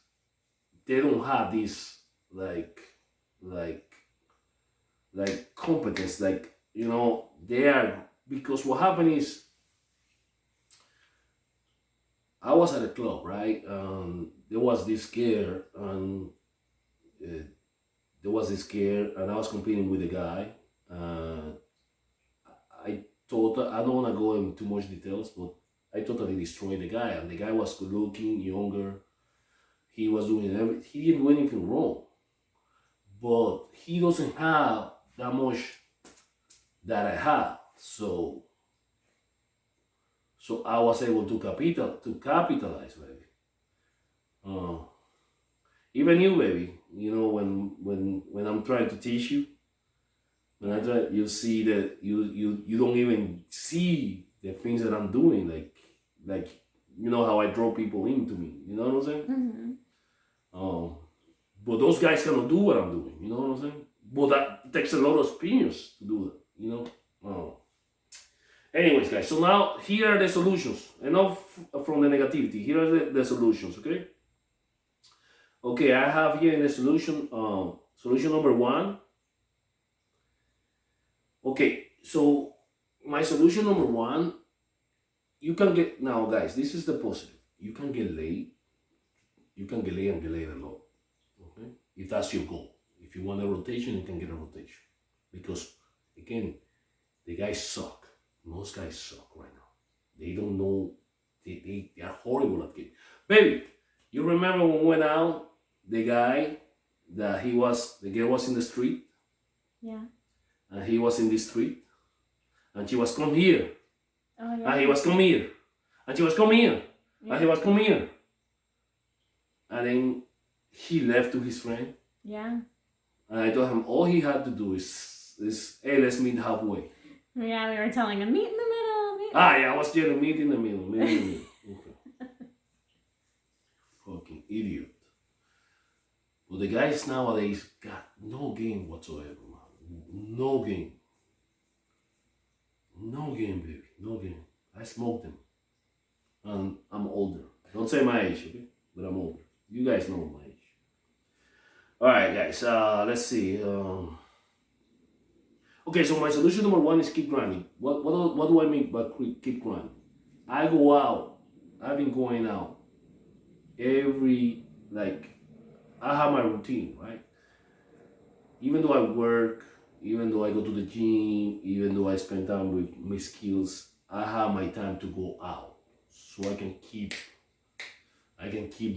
[SPEAKER 2] they don't have this like competence. Like, they are, because what happened is I was at a club, right? There was this girl, and uh, I was competing with a guy. Uh, I don't want to go into too much details, but I totally destroyed the guy, and the guy was good looking, younger. He was doing everything. He didn't do anything wrong, but he doesn't have that much that I have. So I was able to capitalize, baby. Uh, Even you, baby. When I'm trying to teach you, when I try, you see that you don't even see the things that I'm doing, like how I draw people into me. You know what I'm saying? Um, but those guys cannot do what I'm doing. You know what I'm saying? But that takes a lot of experience to do that. Anyways, guys. So now here are the solutions. Enough from the negativity. Here are the solutions. Okay. Okay, I have here in the solution. Solution number one. Okay, so my solution number one, you can get, now guys, this is the positive. You can get laid. You can get laid and get laid a lot. Okay? If that's your goal. If you want a rotation, you can get a rotation. Because again, the guys suck. Most guys suck right now. They don't know, they are horrible at it. Baby, you remember when we went out, the girl was in the street?
[SPEAKER 1] Yeah.
[SPEAKER 2] And he was in the street? And she was, come here.
[SPEAKER 1] Oh, yeah.
[SPEAKER 2] And he was, come here. And she was, come here. Yeah. And he was, come here. And then he left to his friend.
[SPEAKER 1] Yeah.
[SPEAKER 2] And I told him all he had to do is hey, let's meet halfway.
[SPEAKER 1] Yeah, we were telling him, meet in the middle.
[SPEAKER 2] Yeah, I was telling meet in the middle. Okay. Fucking idiot. But the guys nowadays got no game whatsoever, man. No game. No game, baby. No game. I smoked them. And I'm older. Don't say my age, okay? But I'm older. You guys know my age. Alright, guys. Let's see. Okay, so my solution number one is keep grinding. What do I mean by keep grinding? I go out. I've been going out I have my routine, right? Even though I work, even though I go to the gym, even though I spend time with my skills, I have my time to go out, so I can keep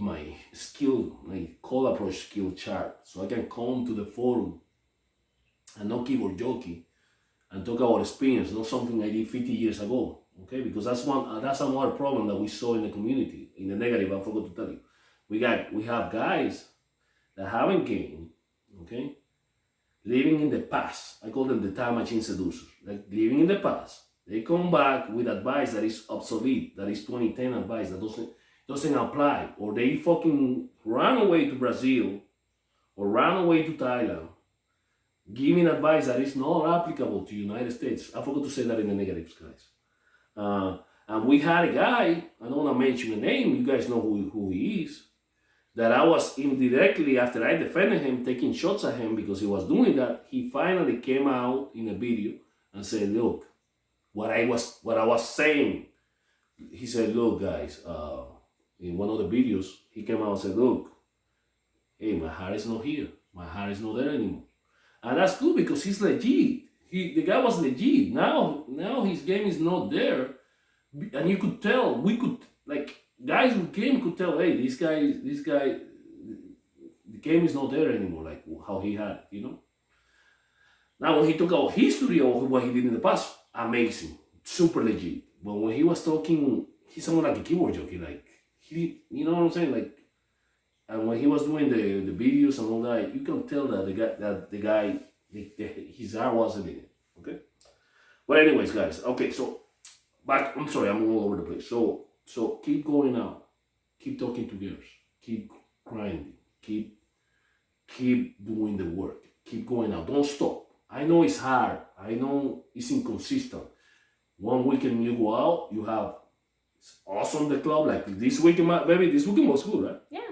[SPEAKER 2] my call approach skill sharp, so I can come to the forum and not keyboard jockey and talk about experience, not something I did 50 years ago. Okay, because that's another problem that we saw in the community. In the negative, I forgot to tell you, we have guys that haven't gained. Okay, living in the past. I call them the time machine seducers. Like living in the past. They come back with advice that is obsolete, that is 2010 advice that doesn't apply, or they fucking run away to Brazil or run away to Thailand, giving advice that is not applicable to United States. I forgot to say that in the negatives, guys. And we had a guy, I don't want to mention a name, you guys know who he is, that I was indirectly, after I defended him, taking shots at him because he was doing that. He finally came out in a video and said, look, what I was saying. He said, look, guys, in one of the videos, he came out and said, look, hey, my heart is not here. My heart is not there anymore. And that's good because he's legit. The guy was legit. Now his game is not there. And you could tell, we could, like, guys who came could tell, hey, this guy, the game is not there anymore, like how he had, you know? Now, when he took our history of what he did in the past, amazing, super legit. But when he was talking, he sounded like a keyboard jockey, like, you know what I'm saying? Like, and when he was doing the videos and all that, you can tell that the guy, his heart wasn't in it, okay? But anyways, guys, okay, so, back, I'm sorry, I'm all over the place. So keep going out, keep talking to girls, keep grinding, keep doing the work, keep going out, don't stop. I know it's hard, I know it's inconsistent. One weekend you go out, you have it's awesome the club, like this weekend, baby, this weekend was good, right?
[SPEAKER 1] Yeah.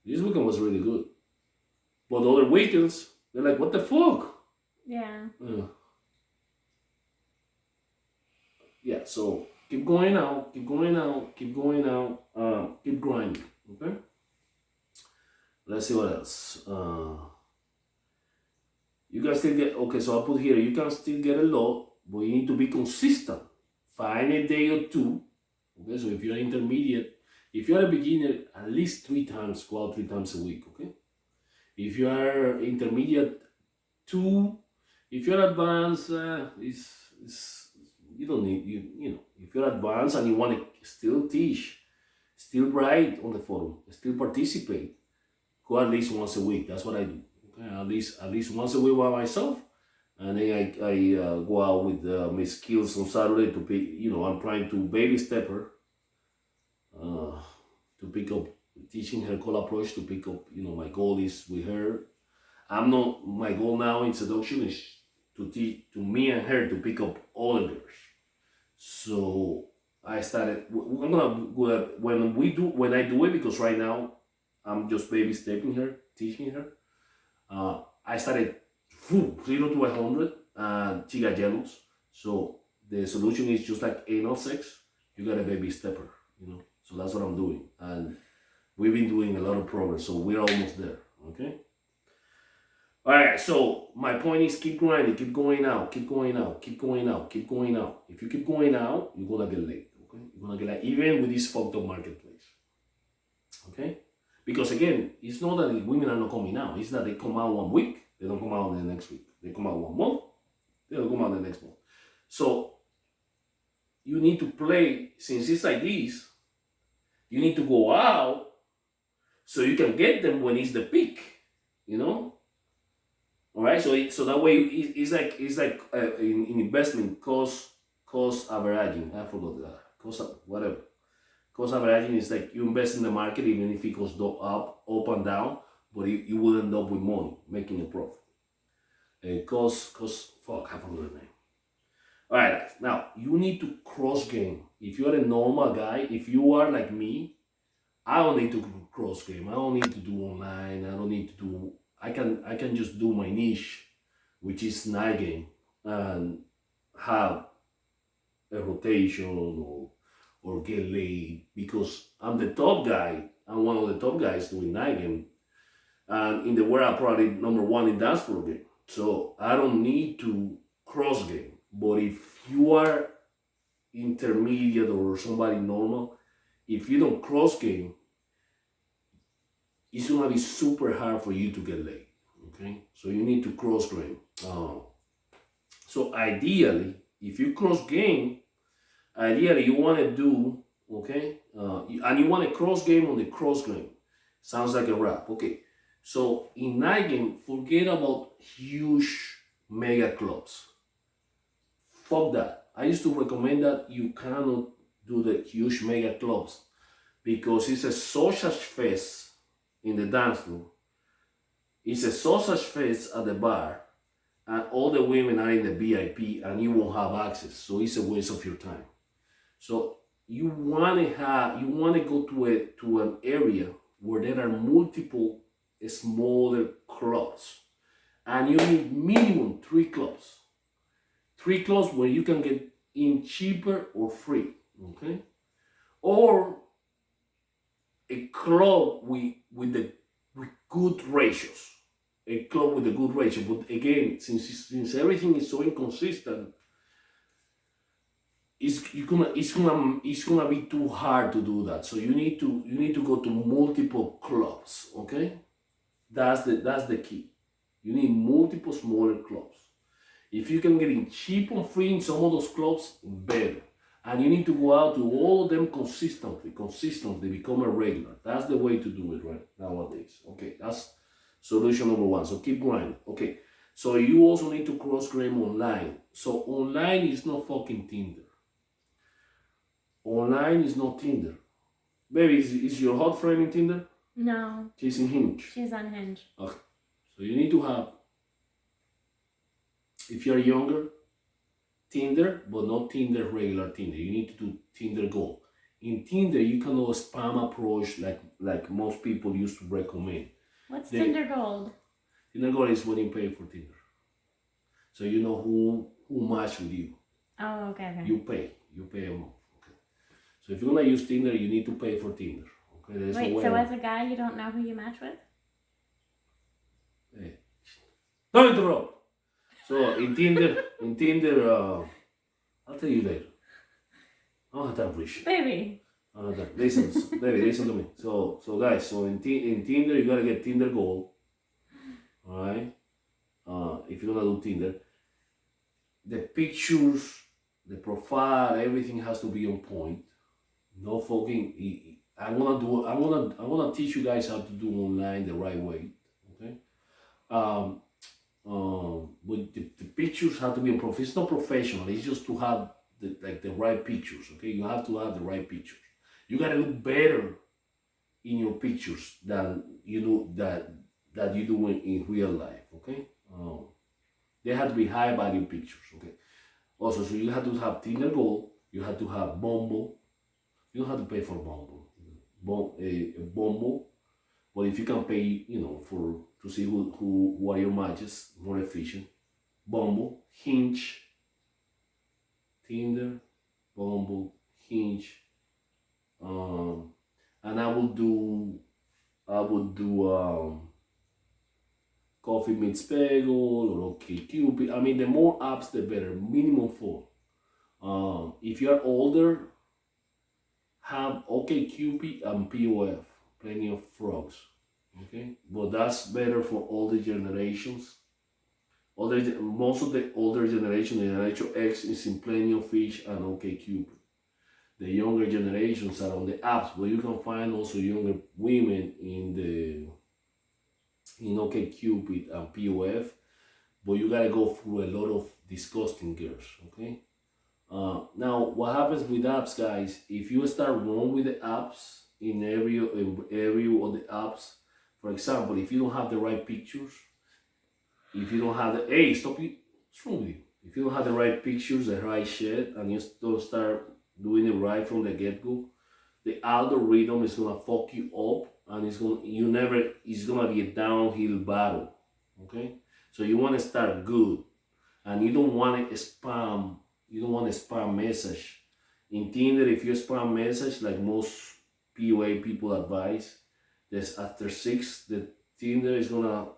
[SPEAKER 2] This weekend was really good. But the other weekends, they're like, what the fuck?
[SPEAKER 1] Yeah.
[SPEAKER 2] Yeah, so keep going out, keep going out, keep going out, keep grinding, okay? Let's see what else. You can still get, okay, so I'll put here, you can still get a lot, but you need to be consistent. Find a day or two, okay? So if you're intermediate, if you're a beginner, at least 3 times, go out 3 times a week, okay? If you are intermediate, 2. If you're advanced, you don't need, you know, if you're advanced and you want to still teach, still write on the forum, still participate, go at least once a week. That's what I do. Okay, at least once a week by myself, and then I go out with my skills on Saturday to pick. You know, I'm trying to baby step her, to pick up, teaching her call approach to pick up. You know, my goal is with her. My goal now in seduction is to teach to me and her to pick up all the girls. So I started. I'm gonna when I do it, because right now I'm just baby stepping her, teaching her. I started 0 to 100, and she got jealous. So the solution is just like anal sex. You got a baby stepper, you know. So that's what I'm doing, and we've been doing a lot of progress. So we're almost there. Okay. All right. So my point is, keep grinding, keep going out, keep going out, keep going out, keep going out. If you keep going out, you're gonna get late. Okay. You're gonna get late, even with this fucked up marketplace. Okay. Because again, it's not that the women are not coming out. It's that they come out 1 week, they don't come out the next week. They come out 1 month, they don't come out the next month. So you need to play, since it's like this, you need to go out so you can get them when it's the peak, you know? All right, so that way it's like in investment cost averaging. I forgot that cost whatever. Cost averaging is like you invest in the market even if it goes up and down, but you will end up with money, making a profit. Cost, fuck, I forgot the name. All right, guys. Now you need to cross game. If you're a normal guy, if you are like me, I don't need to cross game. I don't need to do online. I don't need to do. I can just do my niche, which is night game, and have a rotation or get laid, because I'm the top guy. I'm one of the top guys doing night game, and in the world I'm probably number 1 in dance floor game. So I don't need to cross game. But if you are intermediate or somebody normal, if you don't cross game, it's gonna be super hard for you to get laid. Okay, so you need to cross game. So ideally, if you cross game, ideally you want to do okay, and you want to cross game on the cross game. Sounds like a rap. Okay, so in night game, forget about huge mega clubs. Fuck that. I used to recommend that you cannot do the huge mega clubs because it's a sausage fest in the dance floor. It's a sausage fest at the bar, and all the women are in the VIP, and you won't have access. So it's a waste of your time. So you want to go to an area where there are multiple smaller clubs, and you need minimum three clubs where you can get in cheaper or free, okay? Or a club with good ratios, a club with a good ratio. But again, since everything is so inconsistent, it's gonna be too hard to do that. So you need to go to multiple clubs, okay? That's the key. You need multiple smaller clubs. If you can get in cheap and free in some of those clubs, better. And you need to go out to all of them consistently become a regular. That's the way to do it right nowadays. Okay, that's solution number one. So keep grinding. Okay, so you also need to cross gram online. So online is not fucking Tinder. Online is not Tinder. Baby, is your hot friend in Tinder?
[SPEAKER 1] No.
[SPEAKER 2] She's in Hinge.
[SPEAKER 1] She's unhinged.
[SPEAKER 2] Okay. So you need to have, if you're younger, Tinder, but not Tinder regular Tinder. You need to do Tinder Gold. In Tinder, you can do a spam approach like most people used to recommend.
[SPEAKER 1] What's Tinder Gold?
[SPEAKER 2] Tinder Gold is when you pay for Tinder. So you know who match with you.
[SPEAKER 1] Oh, okay.
[SPEAKER 2] You pay a month. Okay. So if you're gonna use Tinder, you need to pay for Tinder. Okay.
[SPEAKER 1] Wait, so as a guy, you don't know who you match with?
[SPEAKER 2] Hey. Don't interrupt. So in Tinder, I'll tell you later. I don't have time for this shit.
[SPEAKER 1] Baby.
[SPEAKER 2] I don't have time. Baby, listen to me. So guys, so in Tinder, you gotta get Tinder Gold. All right. If you're gonna do Tinder, the pictures, the profile, everything has to be on point. No fucking. I'm gonna teach you guys how to do online the right way. Okay. But the pictures have to be it's not professional. It's just to have the right pictures. Okay, you have to have the right pictures. You gotta look better in your pictures than you know that you do in real life. Okay, they have to be high value pictures. Okay, also so you have to have Tinder Gold. You have to have Bumble. You don't have to pay for Bumble. Bumble. But if you can pay, for to see who are your matches, more efficient. Bumble, Hinge, Tinder, Bumble, Hinge, and I would do Coffee Meets Bagel or OkCupid. I mean, the more apps, the better. Minimum 4. If you are older, have OkCupid and POF. Plenty of frogs. Okay, but that's better for older generations. Most of the older generation, the generation X, is in Plenty of Fish and OkCupid. The younger generations are on the apps, but you can find also younger women in OkCupid and POF. But you gotta go through a lot of disgusting girls. Okay. Now, what happens with apps, guys? If you start wrong with the apps in every of the apps, for example, if you don't have the right pictures, if you don't have stop it, what's wrong with you? If you don't have the right pictures, the right shit, and you don't start doing it right from the get-go, the algorithm is gonna fuck you up, and it's gonna be a downhill battle. Okay, so you want to start good, and you don't want to spam. You don't want to spam message. In Tinder, if you spam message, like most POA people advise, there's after 6, the Tinder is gonna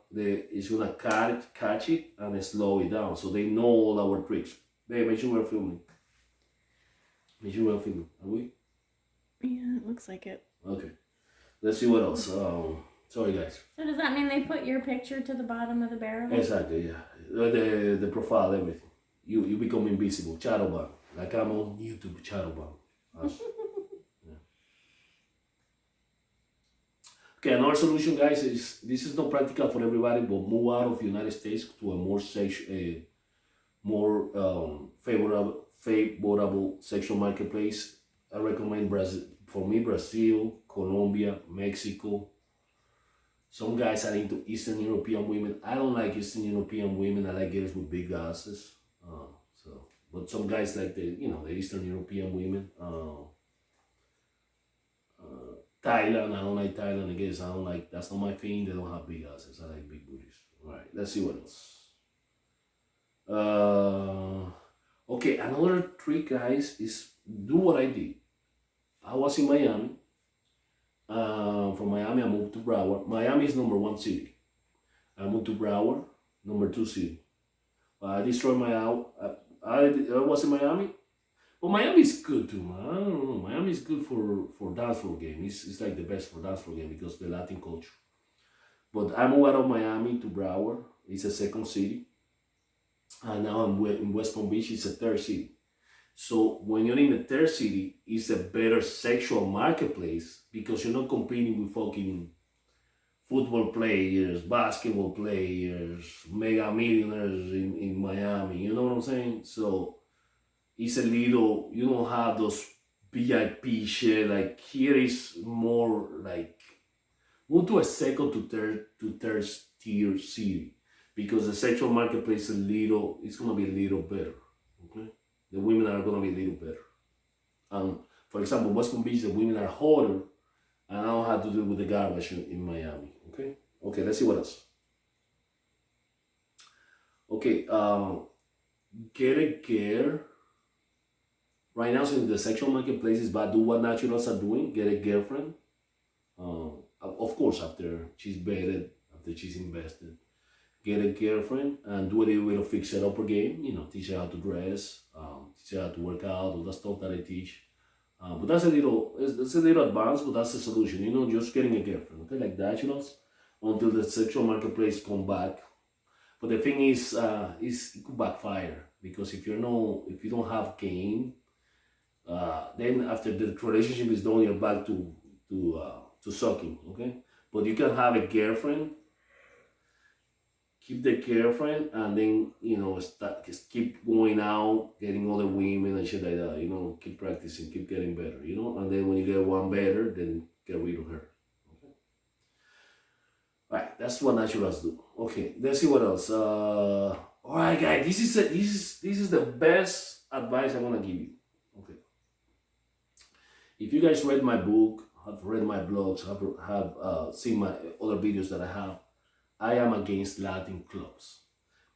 [SPEAKER 2] catch it and slow it down. So they know all our tricks. Babe, make sure we're filming. Make sure we're filming. Are we?
[SPEAKER 1] Yeah, it looks like it.
[SPEAKER 2] Okay. Let's see what else. Sorry, guys.
[SPEAKER 1] So does that mean they put your picture to the bottom of the barrel?
[SPEAKER 2] Exactly, yeah. The profile, everything. You become invisible. Shadow ban. Like I'm on YouTube, shadow ban. Yeah. Okay, another solution, guys, is this is not practical for everybody, but move out of United States to a more favorable sexual marketplace. I recommend Brazil. For me, Brazil, Colombia, Mexico. Some guys are into Eastern European women. I don't like Eastern European women. I like girls with big asses. So, but some guys like the Eastern European women. Thailand, I don't like Thailand. I guess I don't like. That's not my thing. They don't have big asses. I like big booties. All right, let's see what else. Okay, another trick, guys, is do what I did. I was in Miami. From Miami, I moved to Broward. Miami is number one city. I moved to Broward, number two city. I destroyed my out. I was in Miami. Well, Miami is good too, man. I don't know. Miami is good for dance floor game. It's like the best for dance floor game because the Latin culture. But I moved out of Miami to Broward. It's a second city, and now I'm in West Palm Beach. It's a third city. So when you're in the third city, it's a better sexual marketplace because you're not competing with fucking football players, basketball players, mega millionaires in Miami. You know what I'm saying? So it's a little, you don't have those VIP shit. Like here is more like move to a second to third tier city because the sexual marketplace is it's gonna be a little better. Okay, the women are gonna be a little better. For example, West Palm Beach, the women are hotter, and I don't have to deal with the garbage in Miami. Okay, okay, let's see what else. Okay, get a gear. Right now, since the sexual marketplace is bad, do what naturals are doing. Get a girlfriend. Of course, after she's vetted, after she's invested, get a girlfriend and do a little bit of fix it up her game. You know, teach her how to dress, teach her how to work out, all the stuff that I teach. But that's a little advanced, but that's the solution. You know, just getting a girlfriend, okay, like naturals, until the sexual marketplace come back. But the thing is it could backfire because if you don't have game, then after the relationship is done, you're back to sucking, okay? But you can have a girlfriend, keep the girlfriend, and then just keep going out, getting other women and shit like that. You know, keep practicing, keep getting better. You know, and then when you get one better, then get rid of her. Okay. All right, that's what naturals do. Okay, let's see what else. All right, guys, this is the best advice I'm gonna give you. Okay, if you guys read my book, have read my blogs, have seen my other videos that I have, I am against Latin clubs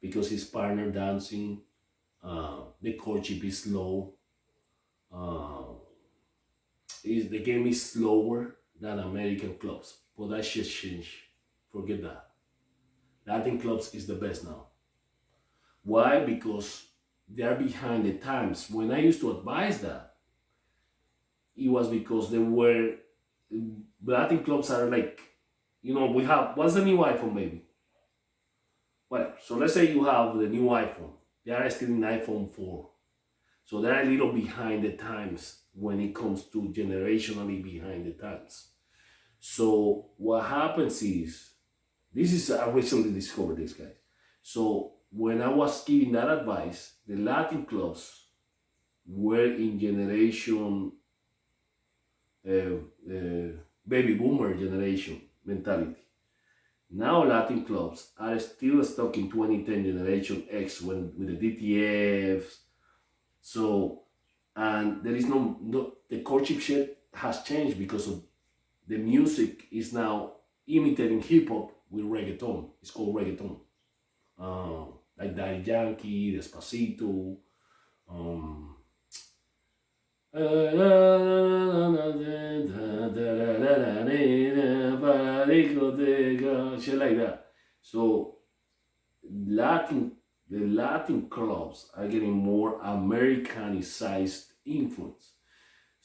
[SPEAKER 2] because it's partner dancing. The courtship is slow. Uh, the game is slower than American clubs, but that shit changed. Forget that. Latin clubs is the best now. Why? Because they are behind the times. When I used to advise that, it was because they were Latin clubs are like, we have what's the new iPhone, baby? Whatever. So let's say you have the new iPhone. They are still in iPhone 4. So they're a little behind the times when it comes to generationally behind the times. So what happens is, I recently discovered this, guys. So when I was giving that advice, the Latin clubs were in generation, baby boomer generation mentality. Now Latin clubs are still stuck in 2010 generation X with the DTFs. So, and there is no the courtship shit has changed because of the music is now imitating hip hop with reggaeton. It's called reggaeton. Like Daddy Yankee, Despacito. Um, shit like that. So the Latin clubs are getting more Americanized influence.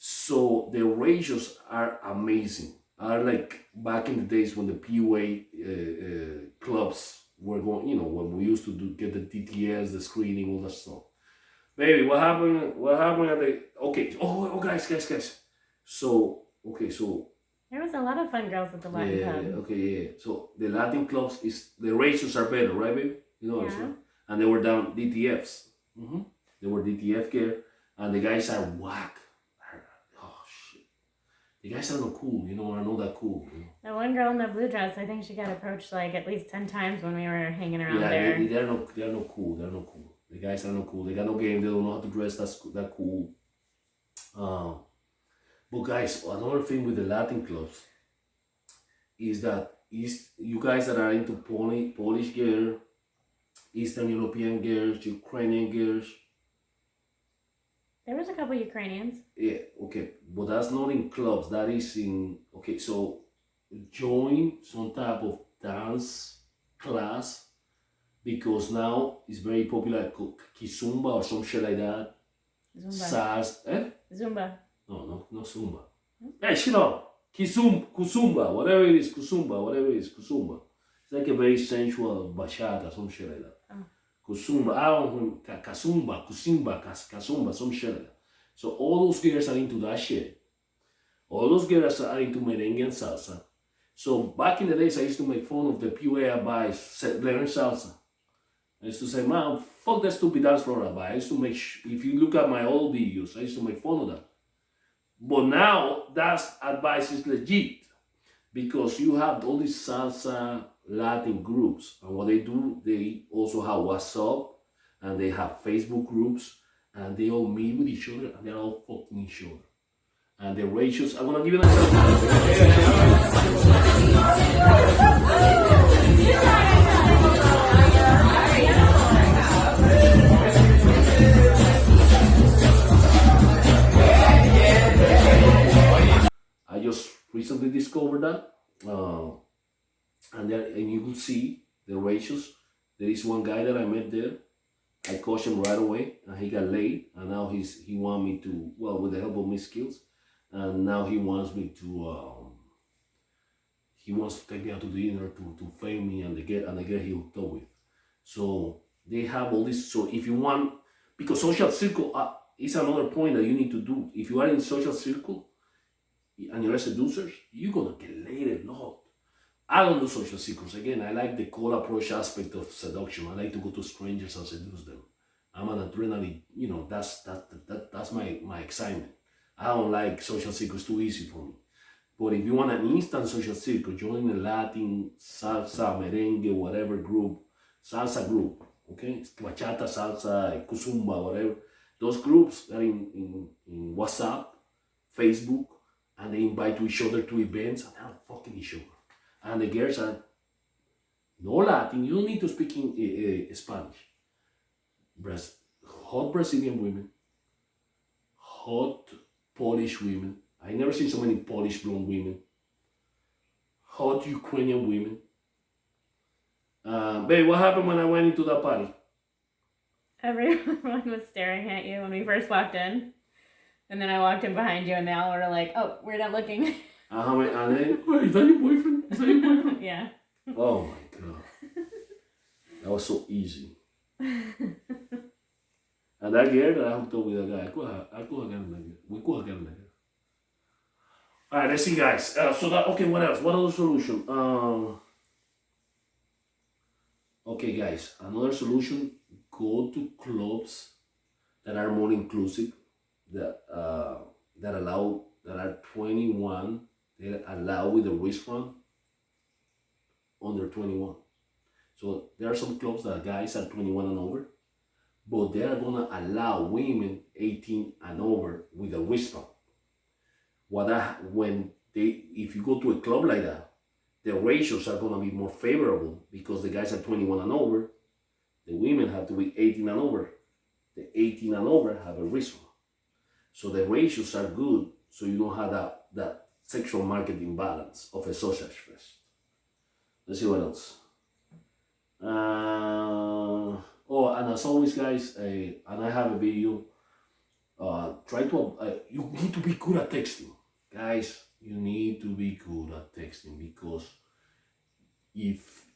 [SPEAKER 2] So the ratios are amazing. Are like back in the days when the PUA clubs were going, when we used to get the DTS, the screening, all that stuff. Baby, what happened? What happened at the? Okay. Oh, guys. So okay, so
[SPEAKER 1] There was a lot of fun girls at the Latin
[SPEAKER 2] yeah,
[SPEAKER 1] Club.
[SPEAKER 2] okay, yeah. So the Latin clubs is the ratios are better, right, baby? It's
[SPEAKER 1] Yeah.
[SPEAKER 2] right. And they were down DTFs. They were DTF gear, and the guys are whack. Oh shit, the guys are not cool. Are not that cool.
[SPEAKER 1] The one girl in the blue dress, I think she got approached like at least 10 times when we were hanging around
[SPEAKER 2] Yeah,
[SPEAKER 1] there.
[SPEAKER 2] they're not cool. They're not cool. The guys are not cool. They got no game. They don't know how to dress. That cool. But guys, another thing with the Latin clubs is that you guys that are into Polish gear, Eastern European girls, Ukrainian girls.
[SPEAKER 1] There was a couple Ukrainians.
[SPEAKER 2] Yeah, okay, but that's not in clubs. That is in okay. So join some type of dance class because now it's very popular. Kizumba or some shit like that.
[SPEAKER 1] Zumba.
[SPEAKER 2] Saz, eh?
[SPEAKER 1] Zumba.
[SPEAKER 2] No Zumba. Hey, shut up. Kuzumba, whatever it is, Kuzumba. It's like a very sensual bachata, some shit like that.
[SPEAKER 1] Oh.
[SPEAKER 2] Kuzumba, I don't know, Kazumba, some shit like that. So all those girls are into that shit. All those girls are into merengue and salsa. So back in the days, I used to make fun of the PUA boys learn salsa. I used to say, man, fuck that stupid dance floor I used to make, if you look at my old videos, I used to make fun of that. But now, that advice is legit because you have all these salsa Latin groups. And what they do, they also have WhatsApp and they have Facebook groups and they all meet with each other and they're all fucking each other. And the ratios, I'm gonna give you an example. I just recently discovered that, and you will see the ratios. There is one guy that I met there. I coached him right away, and he got laid. And now he want me to, well, with the help of my skills, and now he wants me to. He wants to take me out to dinner to fame me and the girl he hooked up with. So they have all this. So if you want, because social circle is another point that you need to do. If you are in social circle and you're a seducer, you're gonna get laid a lot. I don't do social circles. Again, I like the cold approach aspect of seduction. I like to go to strangers and seduce them. I'm an adrenaline, that's my excitement. I don't like social circles, too easy for me. But if you want an instant social circle, join a Latin, salsa, merengue, whatever group, salsa group, okay? Bachata, salsa, kuzumba, whatever. Those groups are in WhatsApp, Facebook, and they invite each other to events, and they're fucking each other. And the girls are no Latin, you don't need to speak in Spanish. Hot Brazilian women, hot Polish women. I never seen so many Polish blonde women. Hot Ukrainian women. Babe, what happened when I went into that party?
[SPEAKER 1] Everyone was staring at you when we first walked in. And then I walked in behind you and they all were like, oh, we're not looking.
[SPEAKER 2] And then, wait, is that your boyfriend?
[SPEAKER 1] Yeah.
[SPEAKER 2] Oh my God. That was so easy. And that girl that I hooked up with that guy, I could have gotten that girl. We could have gotten that girl. Alright, let's see, guys. Okay, what else? What other solution? Okay, guys, another solution: go to clubs that are more inclusive, that are 21, that allow with the wristband under 21. So there are some clubs that guys are 21 and over, but they are gonna allow women 18 and over with a wristband. If you go to a club like that, the ratios are gonna be more favorable because the guys are 21 and over, the women have to be 18 and over. The 18 and over have a wristband. So the ratios are good, so you don't have that sexual market imbalance of a sausage fest. Let's see what else. And as always, guys, and I have a video try to you need to be good at texting, guys. You need to be good at texting because if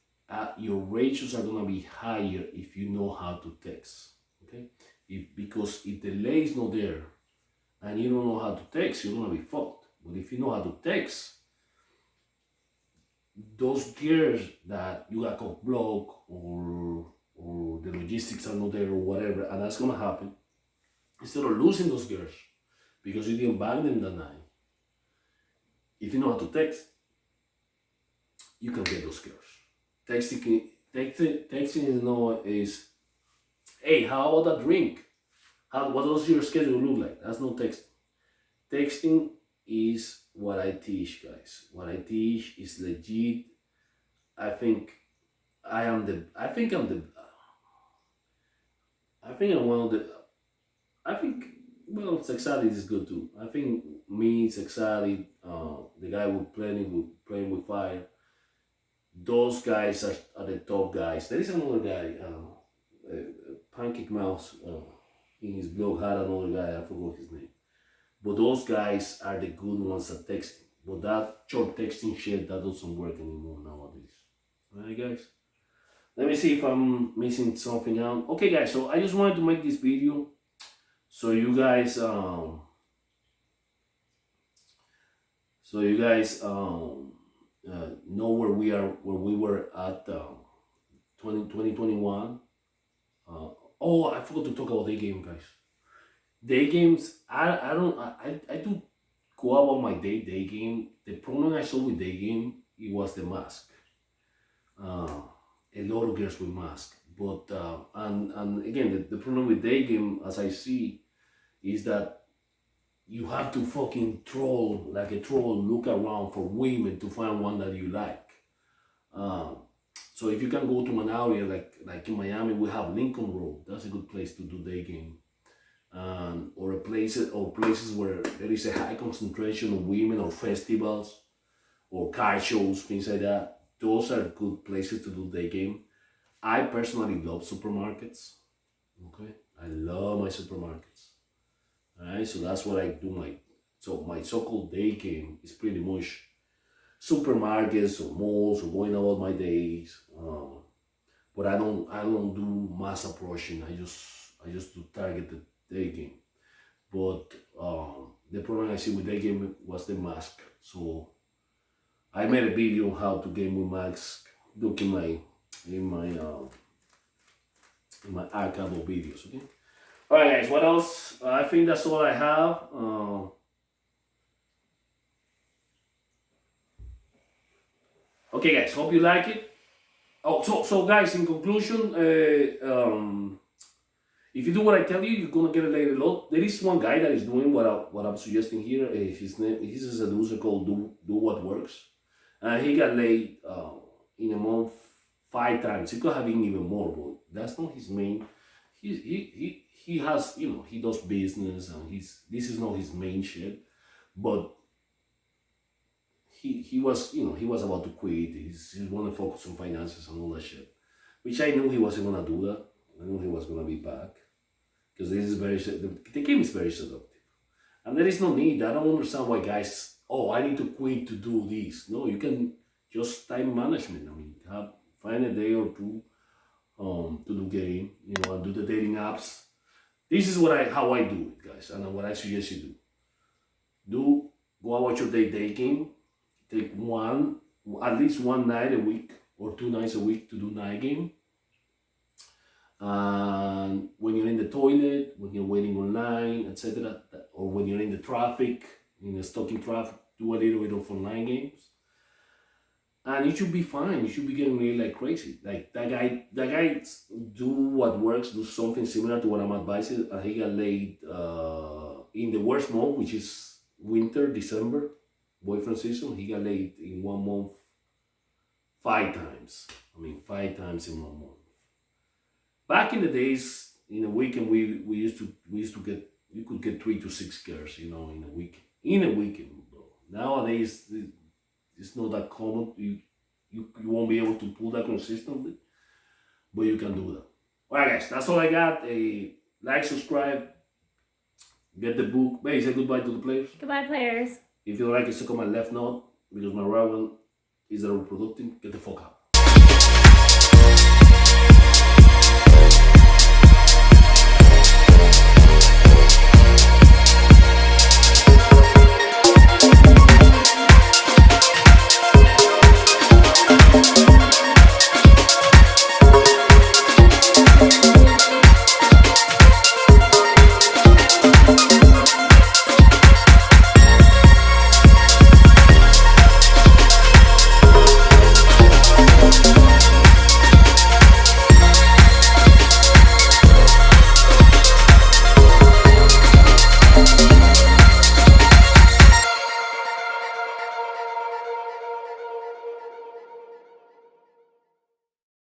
[SPEAKER 2] your ratios are gonna be higher if you know how to text. Okay, because if the delay is not there and you don't know how to text, you're gonna be fucked. But if you know how to text, those gears that you got caught block or the logistics are not there or whatever, and that's gonna happen. Instead of losing those gears because you didn't bang them that night, if you know how to text, you can get those gears. Texting is no is, hey, how about that drink? What does your schedule look like? That's not texting. Texting is what I teach, guys. What I teach is legit. I think I am the. I think I'm the. I think I'm one of the. I think well, Sexali is good too. I think me, Sexali, the guy with playing with fire. Those guys are the top guys. There is another guy, Pancake Mouse. In his blog had another guy. I forgot his name. But those guys are the good ones at texting. But that short texting shit that doesn't work anymore nowadays. Alright, guys. Let me see if I'm missing something out. Okay, guys. So I just wanted to make this video so you guys know where we were at 2021. Oh, I forgot to talk about day game, guys. Day games, I don't, I do go about my day game. The problem I saw with day game, it was the mask. A lot of girls with mask. But, and again, the problem with day game, as I see, is that you have to fucking troll like a troll, look around for women to find one that you like. Um, so if you can go to an area like in Miami, we have Lincoln Road. That's a good place to do day game. Or places where there is a high concentration of women, or festivals, or car shows, things like that. Those are good places to do day game. I personally love supermarkets. Okay, I love my supermarkets. All right, so that's what I do. My so-called day game is pretty much supermarkets or malls or going about my days. But I don't do mass approaching. I just do targeted day game. But the problem I see with day game was the mask. So I made a video on how to game with mask. Look in my archive of videos. Okay. All right, guys. What else? I think that's all I have. Okay, guys. Hope you like it. Oh, so guys. In conclusion, if you do what I tell you, you're gonna get a later lot. There is one guy that is doing what I'm suggesting here. His name, he's a seducer called Do What Works, and he got laid in a month 5 times. He could have been even more, but that's not his main. He has, he does business, and this is not his main shit. But he was about to quit. He want to focus on finances and all that shit, which I knew he wasn't gonna do that. I knew he was gonna be back because this is the game is very seductive, and there is no need. I don't understand why guys. Oh, I need to quit to do this. No, you can just time management. I mean, find a day or two to do game. And do the dating apps. This is how I do it, guys, and what I suggest you do. Go about your day game. Take at least one night a week or 2 nights a week to do night game. And when you're in the toilet, when you're waiting online, etc., or when you're in the traffic, stuck in traffic, do a little bit of online games, and you should be fine. You should be getting really like crazy. Like that guy do what works, do something similar to what I'm advising, and he got laid in the worst month, which is winter, December, boyfriend season. He got laid in 1 month 5 times. I mean, 5 times in 1 month. Back in the days, in a weekend, we used to get, you could get 3 to 6 girls, in a week, in a weekend. Bro. Nowadays, it's not that common. You won't be able to pull that consistently, but you can do that. All right, guys, that's all I got. Like, subscribe, Get the book. Babe, say goodbye to the players.
[SPEAKER 1] Goodbye, players.
[SPEAKER 2] If you don't like it, suck on my left nut because my right one is reproducing. Get the fuck out.